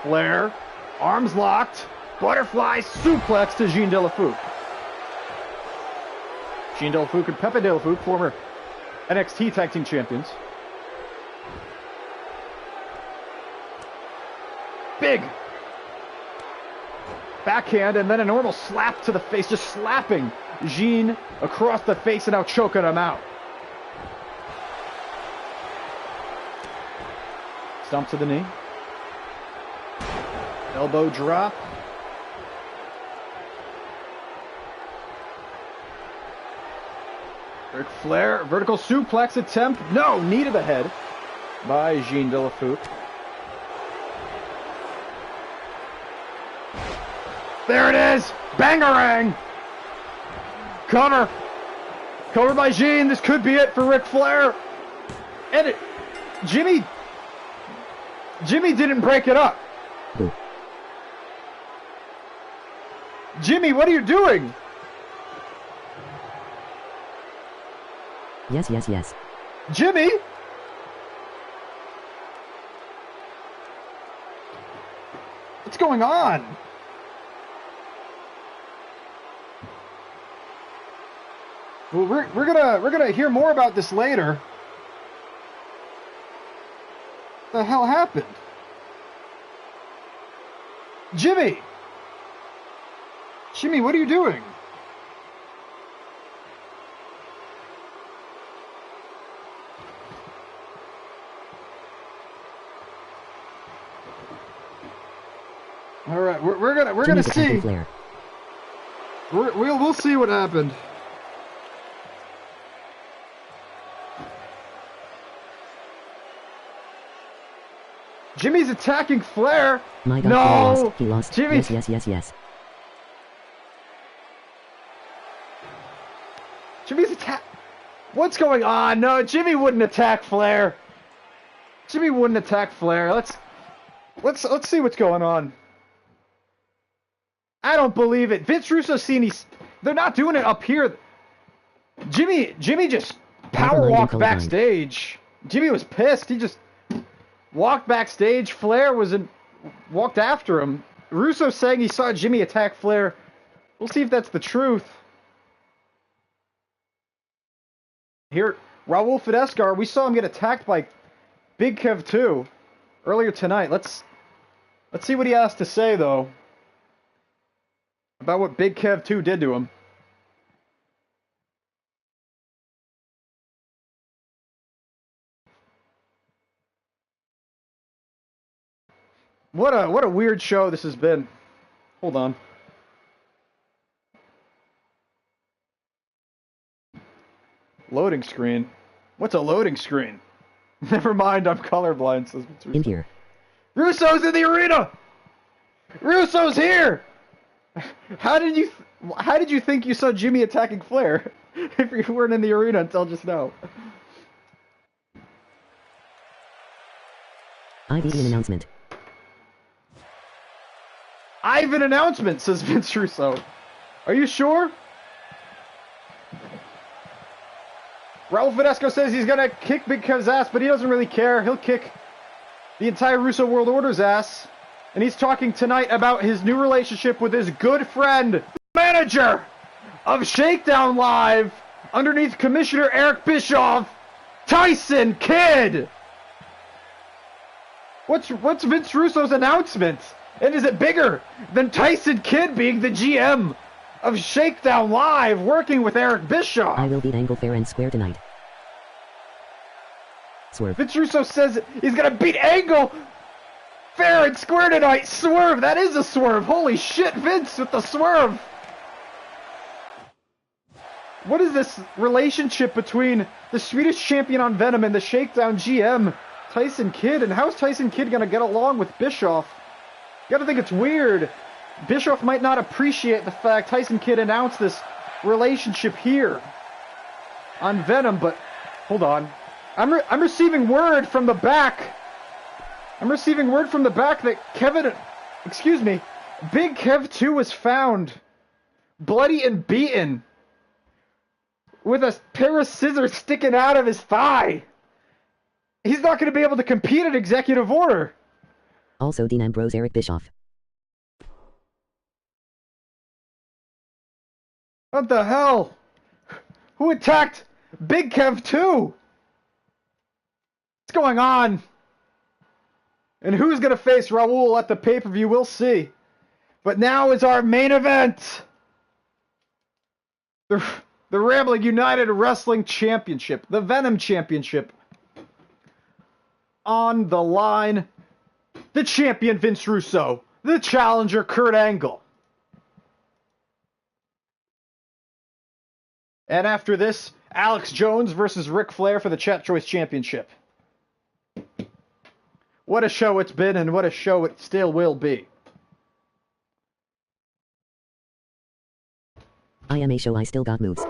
Flair, arms locked. Butterfly suplex to Jean Delafouque. Jean Delafouque and Pepe Delafouque, former NXT Tag Team Champions. Big backhand and then a normal slap to the face, just slapping Jean across the face and now choking him out. Stomp to the knee. Elbow drop. Ric Flair, vertical suplex attempt. No, knee to the head by Jean Delafouque. There it is! Bangarang! Cover! Cover by Jean. This could be it for Ric Flair. And it... Jimmy didn't break it up. Jimmy, what are you doing? Yes, yes, yes. Jimmy? What's going on? Well, we're gonna hear more about this later. What the hell happened? Jimmy! Jimmy, what are you doing? All right, we're gonna see. We'll see what happened. Jimmy's attacking Flair. My God, no, he lost. Jimmy. Yes. Jimmy's attack. What's going on? No, Jimmy wouldn't attack Flair. Jimmy wouldn't attack Flair. Let's see what's going on. I don't believe it. Vince Russo seen they're not doing it up here. Jimmy just power walked backstage. Jimmy was pissed. He just walked backstage. Flair walked after him. Russo saying he saw Jimmy attack Flair. We'll see if that's the truth. Here, Raul Fidescar, we saw him get attacked by Big Kev 2 earlier tonight. Let's see what he has to say, though, about what Big Kev 2 did to him. What a weird show this has been. Hold on. Loading screen? What's a loading screen? Never mind, I'm colorblind, says Russo. In here. Russo's in the arena! Russo's here! How did you think you saw Jimmy attacking Flair if you weren't in the arena until just now? IV an announcement. I have an announcement, says Vince Russo. Are you sure? Raul Fidesco says he's gonna kick Big Kev's ass, but he doesn't really care. He'll kick the entire Russo World Order's ass. And he's talking tonight about his new relationship with his good friend, manager of Shakedown Live, underneath Commissioner Eric Bischoff, Tyson Kidd. What's Vince Russo's announcement? And is it bigger than Tyson Kidd being the GM of Shakedown Live, working with Eric Bischoff? I will beat Angle fair and square tonight. Swerve. Vince Russo says he's gonna beat Angle fair and square tonight. Swerve, that is a swerve. Holy shit, Vince with the swerve. What is this relationship between the Swedish champion on Venom and the Shakedown GM, Tyson Kidd? And how's Tyson Kidd gonna get along with Bischoff? You gotta think it's weird. Bischoff might not appreciate the fact Tyson Kidd announced this relationship here on Venom, but hold on. I'm receiving word from the back. I'm receiving word from the back that Big Kev 2 was found bloody and beaten with a pair of scissors sticking out of his thigh. He's not going to be able to compete at Executive Order. Also Dean Ambrose, Eric Bischoff. What the hell? Who attacked Big Kev 2? What's going on? And who's going to face Raul at the pay-per-view? We'll see. But now is our main event. The Rambling United Wrestling Championship. The Venom Championship. On the line. The champion Vince Russo. The challenger Kurt Angle. And after this, Alex Jones versus Ric Flair for the Chat Choice Championship. What a show it's been, and what a show it still will be. I am a show, I still got moves.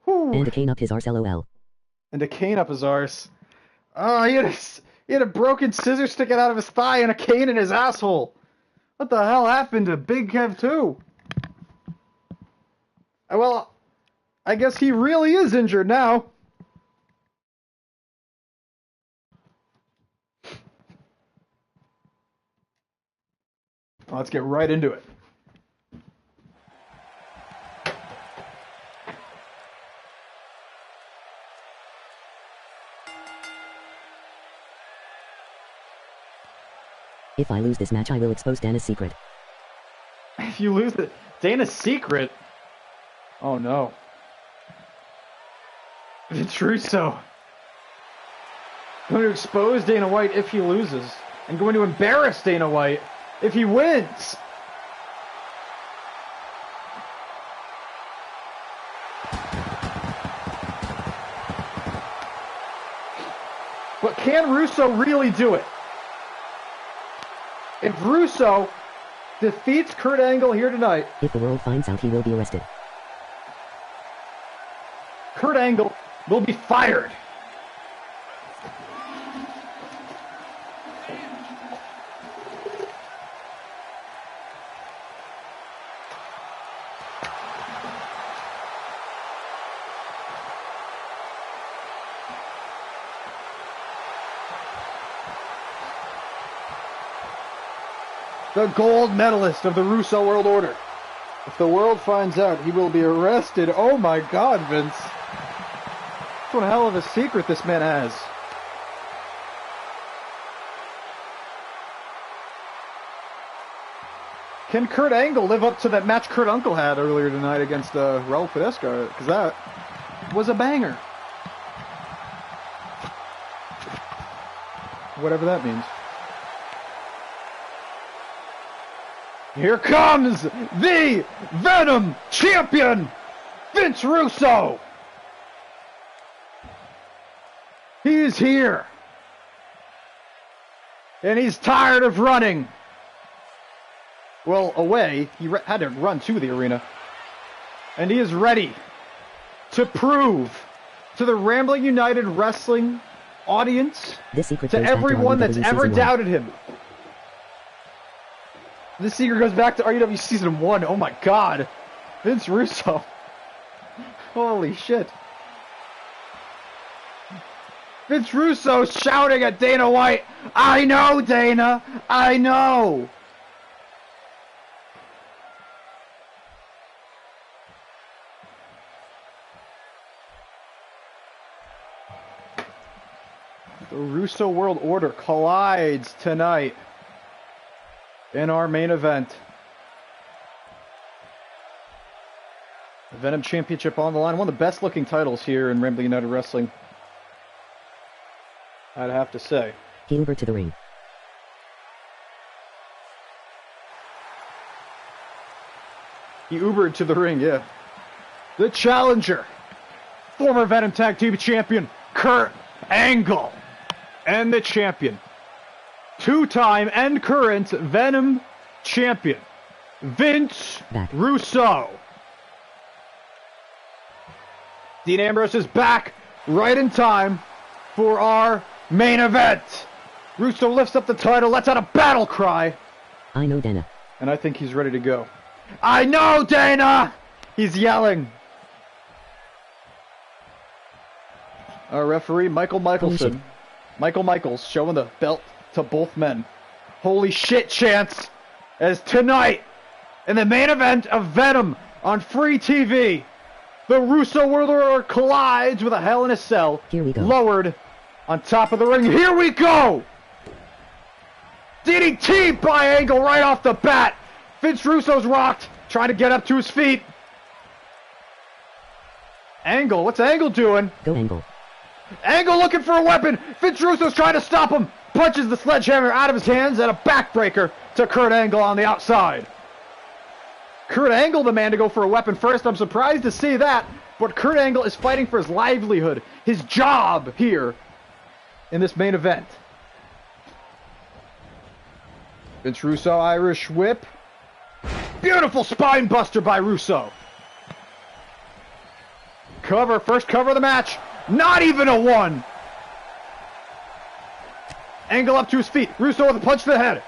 Whew. And a cane up his arse, lol. And a cane up his arse. Oh, he had a broken scissor sticking out of his thigh and a cane in his asshole. What the hell happened to Big Kev 2? Well, I guess he really is injured now. Let's get right into it. If I lose this match, I will expose Dana's secret. If you lose it, Dana's secret? Oh no. Vince Russo going to expose Dana White if he loses, and going to embarrass Dana White if he wins. But can Russo really do it? If Russo defeats Kurt Angle here tonight. If the world finds out, he will be arrested. Kurt Angle will be fired. The gold medalist of the Russo World Order. If the world finds out, he will be arrested. Oh my God, Vince. What a hell of a secret this man has. Can Kurt Angle live up to that match Kurt Uncle had earlier tonight against Raul Fidesco? Because that was a banger. Whatever that means. Here comes the Venom champion, Vince Russo. He's here. And he's tired of running. Well, away. He had to run to the arena. And he is ready to prove to the Rambling United Wrestling audience, to everyone that's ever doubted him. This secret goes back to RUW Season 1. Oh my God. Vince Russo. Holy shit. Vince Russo shouting at Dana White. I know, Dana. I know. The Russo World Order collides tonight in our main event. The Venom Championship on the line. One of the best looking titles here in Rambling United Wrestling, I'd have to say. He Ubered to the ring. He Ubered to the ring, yeah. The challenger, former Venom Tag Team Champion, Kurt Angle. And the champion, two-time and current Venom champion, Vince Russo. Dean Ambrose is back right in time for our main event. Russo lifts up the title, lets out a battle cry. I know, Dana. And I think he's ready to go. I know, Dana! He's yelling. Our referee, Michael Michelson. Michael Michaels showing the belt to both men. Holy shit, Chance! As tonight, in the main event of Venom on free TV, the Russo World Order collides with a Hell in a Cell. Here we go. Lowered on top of the ring. Here we go! DDT by Angle right off the bat. Vince Russo's rocked, trying to get up to his feet. Angle, what's Angle doing? Go Angle. Angle looking for a weapon. Vince Russo's trying to stop him. Punches the sledgehammer out of his hands and a backbreaker to Kurt Angle on the outside. Kurt Angle, the man to go for a weapon first. I'm surprised to see that, but Kurt Angle is fighting for his livelihood, his job here in this main event. Vince Russo, Irish whip. Beautiful spine buster by Russo. Cover, first cover of the match. Not even a one. Angle up to his feet. Russo with a punch to the head.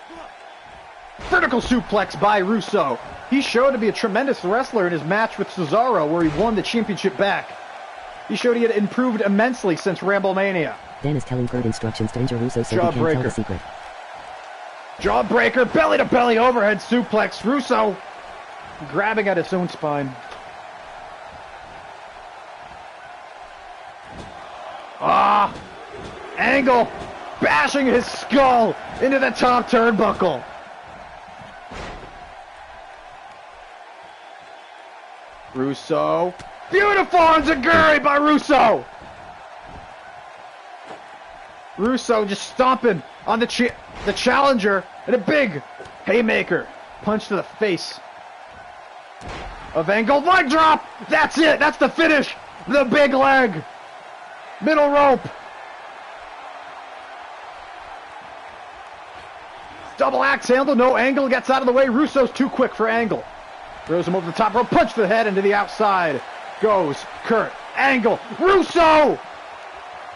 Vertical suplex by Russo. He showed to be a tremendous wrestler in his match with Cesaro, where he won the championship back. He showed he had improved immensely since Ramblemania. Dan is telling Kurt instructions to injure Russo so he can't tell the secret. Jawbreaker, belly to belly overhead suplex. Russo grabbing at his own spine. Angle bashing his skull into the top turnbuckle. Russo. Beautiful enziguri by Russo. Russo just stomping on the challenger and a big haymaker. Punch to the face of Angle. Leg drop. That's it. That's the finish. The big leg. Middle rope. Double axe handle. No, Angle gets out of the way. Russo's too quick for Angle. Throws him over the top rope. Punch to the head into the outside. Goes Kurt Angle. Russo!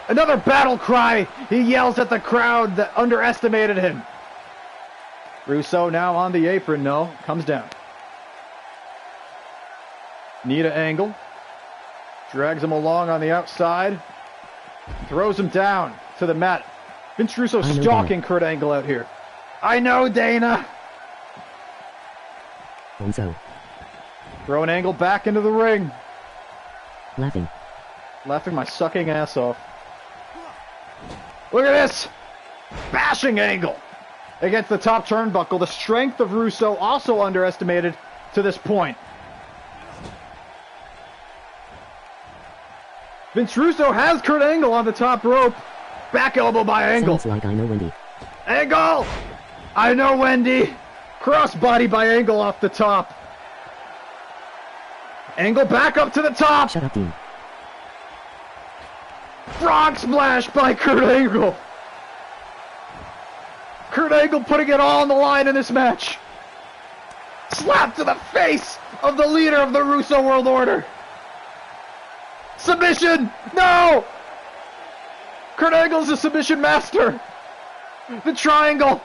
Another battle cry. He yells at the crowd that underestimated him. Russo now on the apron. No, comes down. Knee to Angle. Drags him along on the outside. Throws him down to the mat. Vince Russo stalking Kurt Angle out here. I know, Dana. Also. Throwing Angle back into the ring. Laughing. Laughing my sucking ass off. Look at this. Bashing Angle against the top turnbuckle. The strength of Russo also underestimated to this point. Vince Russo has Kurt Angle on the top rope. Back elbow by Angle. Sounds like I know Wendy. Angle! I know Wendy. Crossbody by Angle off the top. Angle back up to the top. Shut up, Dean. Frog splash by Kurt Angle. Kurt Angle putting it all on the line in this match. Slap to the face of the leader of the Russo World Order. Submission! No! Kurt Angle's a submission master. The triangle.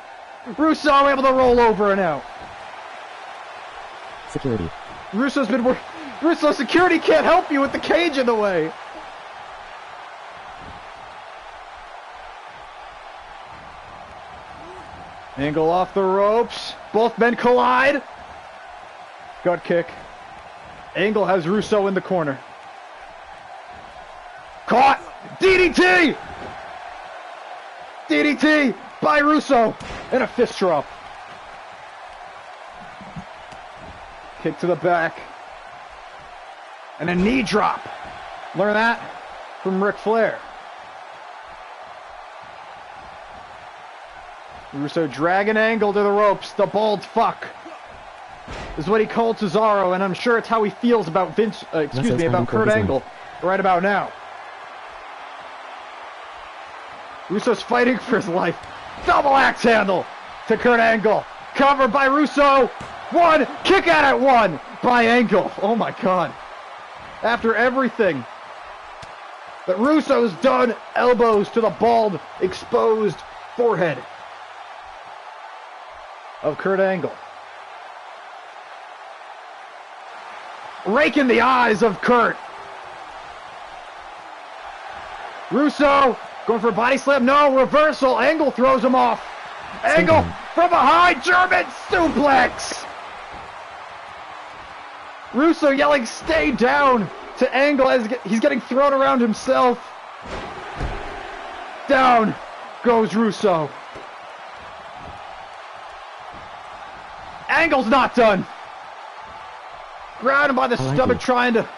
Russo able to roll over and out. Security. Russo's been working. Russo security can't help you with the cage in the way. Angle off the ropes. Both men collide. Gut kick. Angle has Russo in the corner. Caught! DDT! DDT by Russo. And a fist drop. Kick to the back. And a knee drop. Learn that from Ric Flair. Russo dragging Angle to the ropes. The bald fuck is what he called Cesaro, and I'm sure it's how he feels about about Kurt Angle right about now. Russo's fighting for his life. Double axe handle to Kurt Angle. Covered by Russo. One. Kick out at one by Angle. Oh my God. After everything that Russo's done, elbows to the bald, exposed forehead of Kurt Angle. Raking the eyes of Kurt. Russo going for a body slam. No, reversal. Angle throws him off. Angle from behind. German suplex. Russo yelling, stay down, to Angle as he's getting thrown around himself. Down goes Russo. Angle's not done. Grabbed him by the stomach, trying to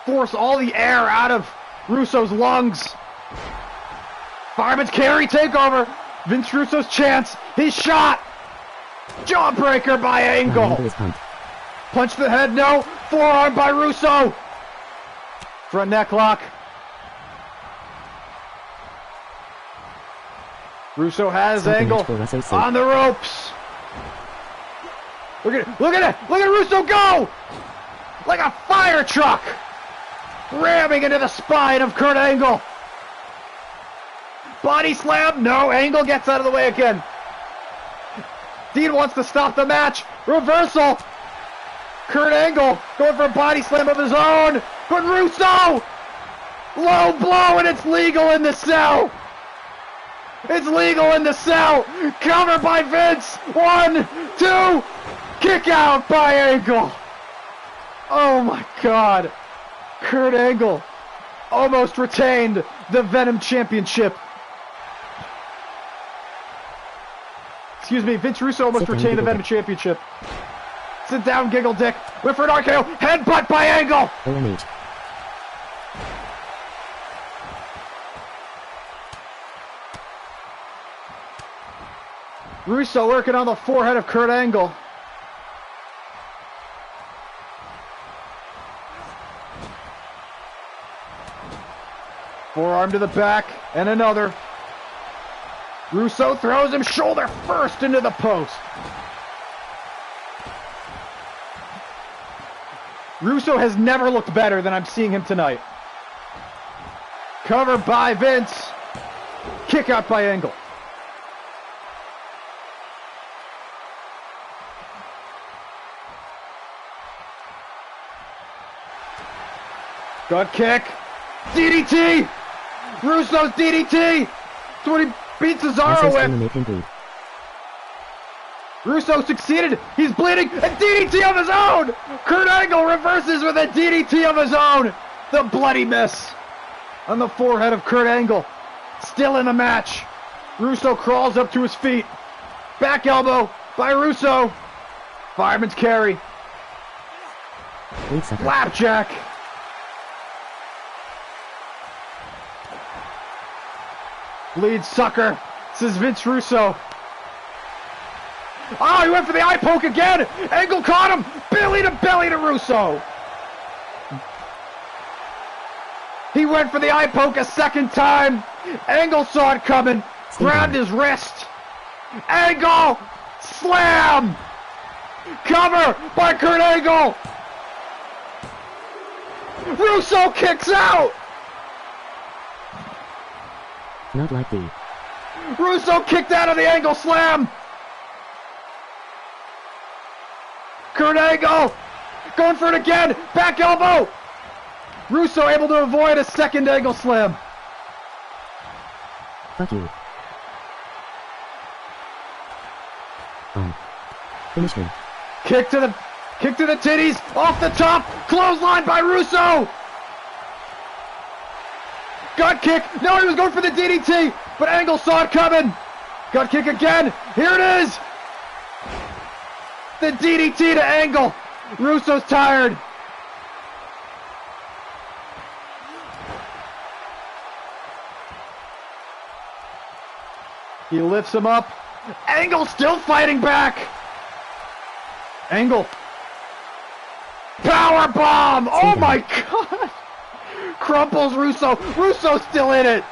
force all the air out of Russo's lungs. Fireman's carry takeover. Vince Russo's chance. He's shot. Jawbreaker by Angle. Punch to the head, no. Forearm by Russo. Front neck lock. Russo has Angle on the ropes. Look at it. Look at Russo go! Like a fire truck. Ramming into the spine of Kurt Angle. Body slam. No, Angle gets out of the way again. Dean wants to stop the match. Reversal. Kurt Angle going for a body slam of his own. But Russo! Low blow, and it's legal in the cell. It's legal in the cell. Cover by Vince. 1, 2. Kick out by Angle. Oh my God. Kurt Angle almost retained the Venom Championship. Excuse me, Vince Russo almost retained the Venom Championship. Sit down, Giggle Dick. Went for an RKO. Headbutt by Angle. OMH. Russo working on the forehead of Kurt Angle. Forearm to the back, and another. Russo throws him shoulder first into the post. Russo has never looked better than I'm seeing him tonight. Cover by Vince. Kick out by Angle. Gut kick. DDT. Russo's DDT. That's what he beat Cesaro with. Russo succeeded. He's bleeding. A DDT of his own. Kurt Angle reverses with a DDT of his own. The bloody miss on the forehead of Kurt Angle. Still in the match. Russo crawls up to his feet. Back elbow by Russo. Fireman's carry. Flapjack. Bleed sucker, says Vince Russo. Oh, he went for the eye poke again. Angle caught him. Belly to Russo. He went for the eye poke a second time. Angle saw it coming. Grabbed his wrist. Angle. Slam. Cover by Kurt Angle. Russo kicks out. Not like the. Russo kicked out of the Angle slam. Kurt Angle going for it again. Back elbow. Russo able to avoid a second Angle slam. Fuck you. Finish me. Kick to the titties. Off the top. Clothesline by Russo. Gut kick. No, he was going for the DDT, but Angle saw it coming. Gut kick again. Here it is. The DDT to Angle. Russo's tired. He lifts him up. Angle still fighting back. Angle. Power bomb. Oh my God. Crumples Russo. Russo's still in it.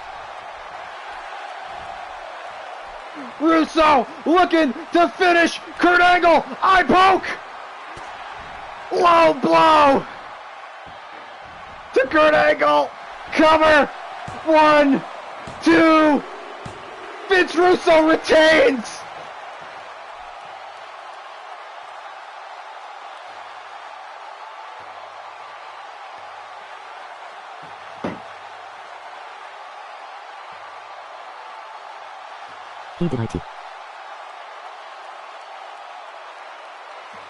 Russo looking to finish. Kurt Angle. Eye poke. Low blow. To Kurt Angle. Cover. 1, 2. Vince Russo retains. He did IT.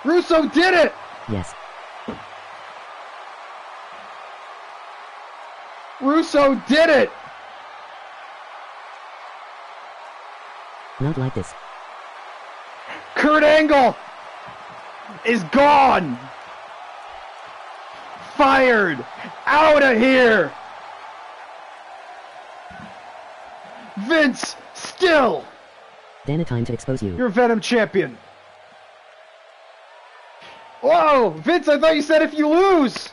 Russo did it. Yes. Russo did it. Not like this. Kurt Angle is gone. Fired. Out of here. Vince still. Dana, time to expose you. You're Venom champion. Whoa, Vince, I thought you said if you lose.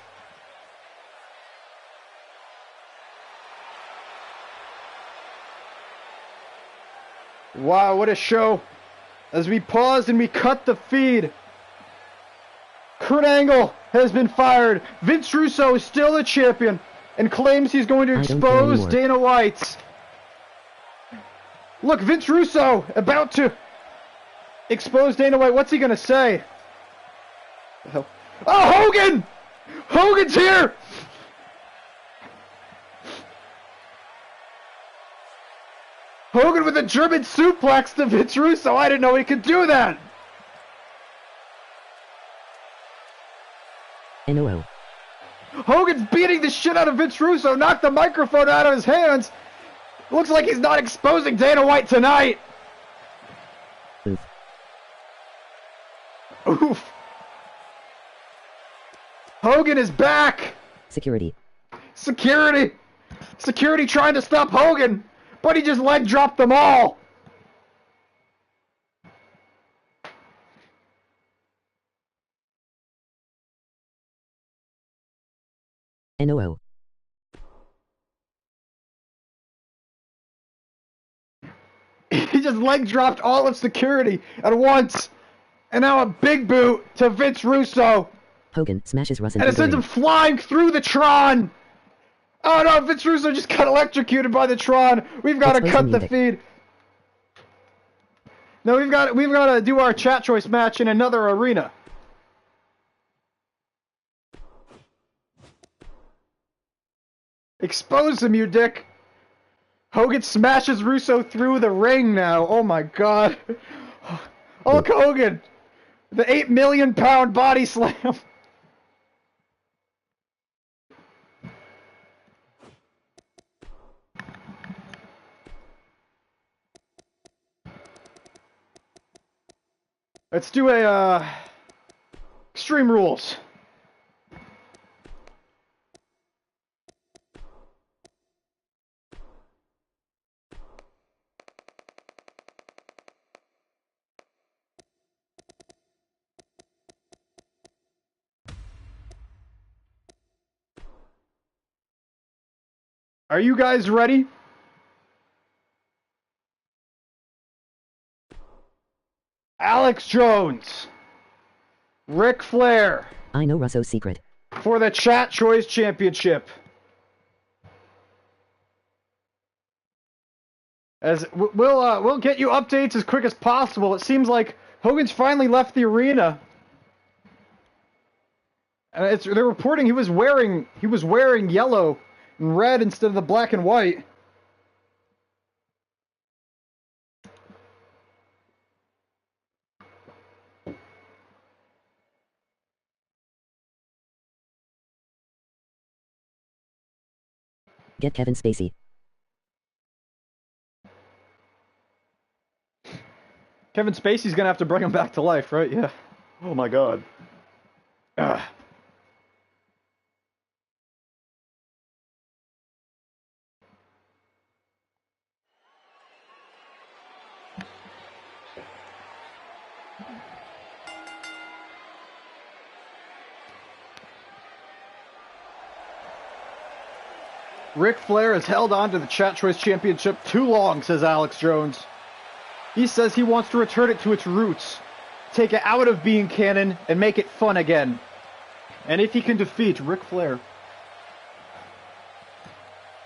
Wow, what a show. As we pause and we cut the feed. Kurt Angle has been fired. Vince Russo is still the champion and claims he's going to expose Dana White. Look, Vince Russo about to expose Dana White. What's he going to say? Oh, Hogan! Hogan's here! Hogan with a German suplex to Vince Russo. I didn't know he could do that. NOO. Hogan's beating the shit out of Vince Russo. Knocked the microphone out of his hands. Looks like he's not exposing Dana White tonight. Oof. Oof. Hogan is back. Security. Security. Security trying to stop Hogan, but he just leg dropped them all. NOO. He just leg dropped all of security at once. And now a big boot to Vince Russo. Hogan smashes Russ and it sends him flying through the Tron. Oh no, Vince Russo just got electrocuted by the Tron. We've got to cut the feed. No, we've got to do our chat choice match in another arena. Expose him, you dick. Hogan smashes Russo through the ring now. Oh my god. Hulk Hogan. The 8 million pound body slam. Let's do a, Extreme Rules. Are you guys ready? Alex Jones, Ric Flair. I know Russo's secret. For the Chat Choice Championship. As we'll get you updates as quick as possible. It seems like Hogan's finally left the arena. They're reporting he was wearing yellow and red instead of the black and white. Get Kevin Spacey. Kevin Spacey's gonna have to bring him back to life, right? Yeah. Oh my god. Ugh. Ric Flair has held on to the Chat Choice Championship too long, says Alex Jones. He says he wants to return it to its roots, take it out of being canon, and make it fun again. And if he can defeat Ric Flair,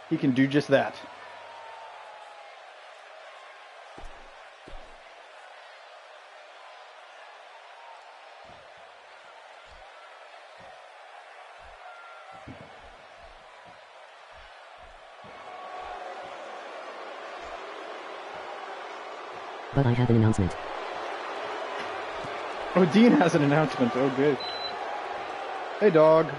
he can do just that. But I have an announcement. Oh, Dean has an announcement. Oh, good. Hey, dog.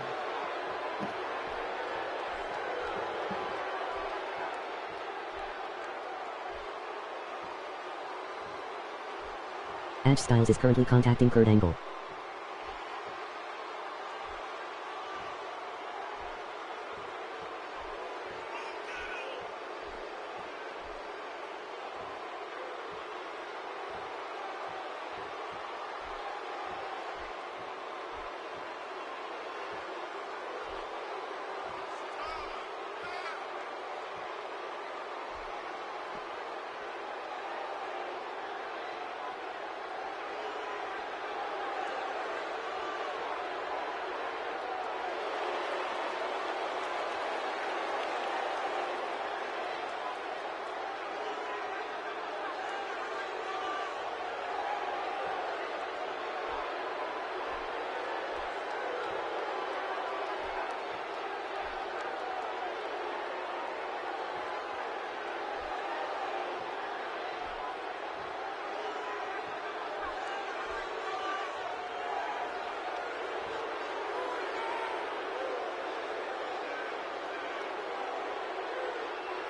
Edge Styles is currently contacting Kurt Angle.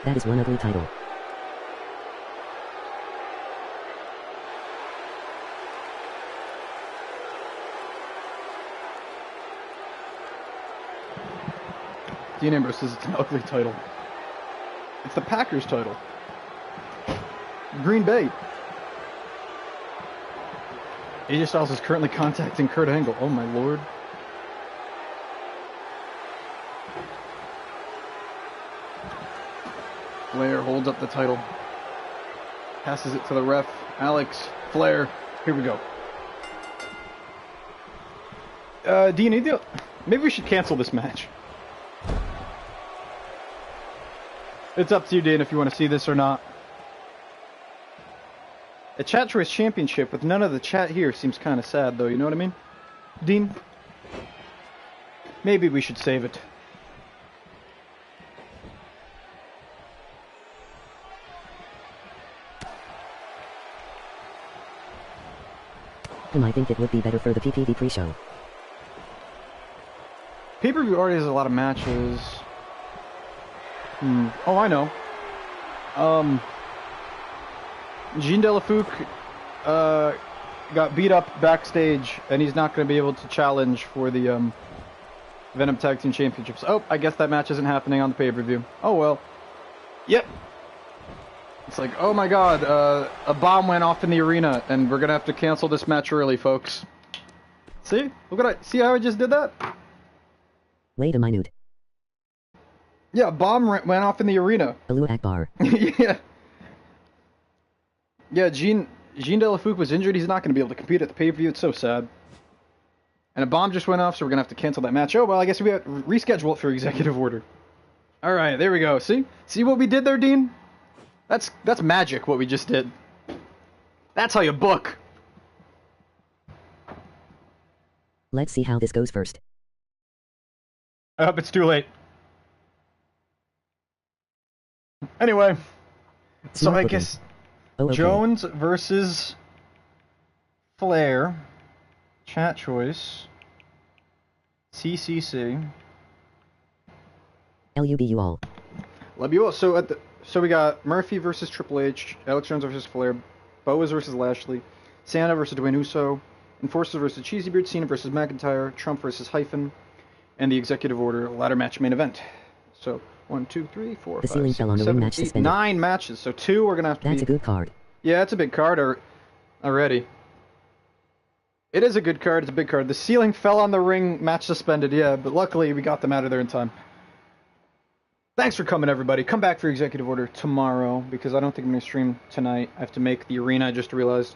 That is one ugly title. Dean Ambrose says it's an ugly title. It's the Packers title. Green Bay. AJ Styles is currently contacting Kurt Angle. Oh my lord. Flair holds up the title. Passes it to the ref. Alex Flair. Here we go. Dean, maybe we should cancel this match. It's up to you, Dean, if you want to see this or not. A Chat Choice Championship with none of the chat here seems kind of sad, though. You know what I mean? Dean? Maybe we should save it. I think it would be better for the PPV pre-show. Pay-per-view already has a lot of matches. Oh, I know. Jean Delafouque got beat up backstage, and he's not going to be able to challenge for the Venom Tag Team Championships. Oh, I guess that match isn't happening on the pay-per-view. Oh, well. Yep. It's like, oh my god, a bomb went off in the arena, and we're going to have to cancel this match early, folks. See? See how I just did that? Wait a minute. Yeah, a bomb went off in the arena. Allahu Akbar. Yeah. Yeah, Jean Delafouque was injured. He's not going to be able to compete at the pay-per-view. It's so sad. And a bomb just went off, so we're going to have to cancel that match. Oh, well, I guess we have to reschedule it for executive order. All right, there we go. See? See what we did there, Dean? That's magic, what we just did. That's how you book. Let's see how this goes first. I hope it's too late. Anyway, so I guess okay. Jones versus Flair, Chat Choice, CCC. LUBU all. Love you all. So we got Murphy versus Triple H, Alex Jones versus Flair, Boaz versus Lashley, Santa versus Dwayne Uso, Enforcer versus Cheesy Beard, Cena versus McIntyre, Trump versus Hyphen, and the Executive Order ladder match main event. So 1, 2, 3, 4, the 5, ceiling 6, fell on the 7, ring match 8, suspended. 9 matches. So 2 we're gonna have to. That's a good card. Yeah, it's a big card already. It is a good card. It's a big card. The ceiling fell on the ring match suspended. Yeah, but luckily we got them out of there in time. Thanks for coming, everybody. Come back for Executive Order tomorrow, because I don't think I'm going to stream tonight. I have to make the arena, I just realized.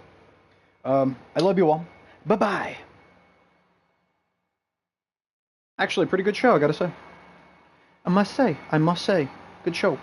I love you all. Bye-bye. Actually, pretty good show, I gotta say. I must say. Good show.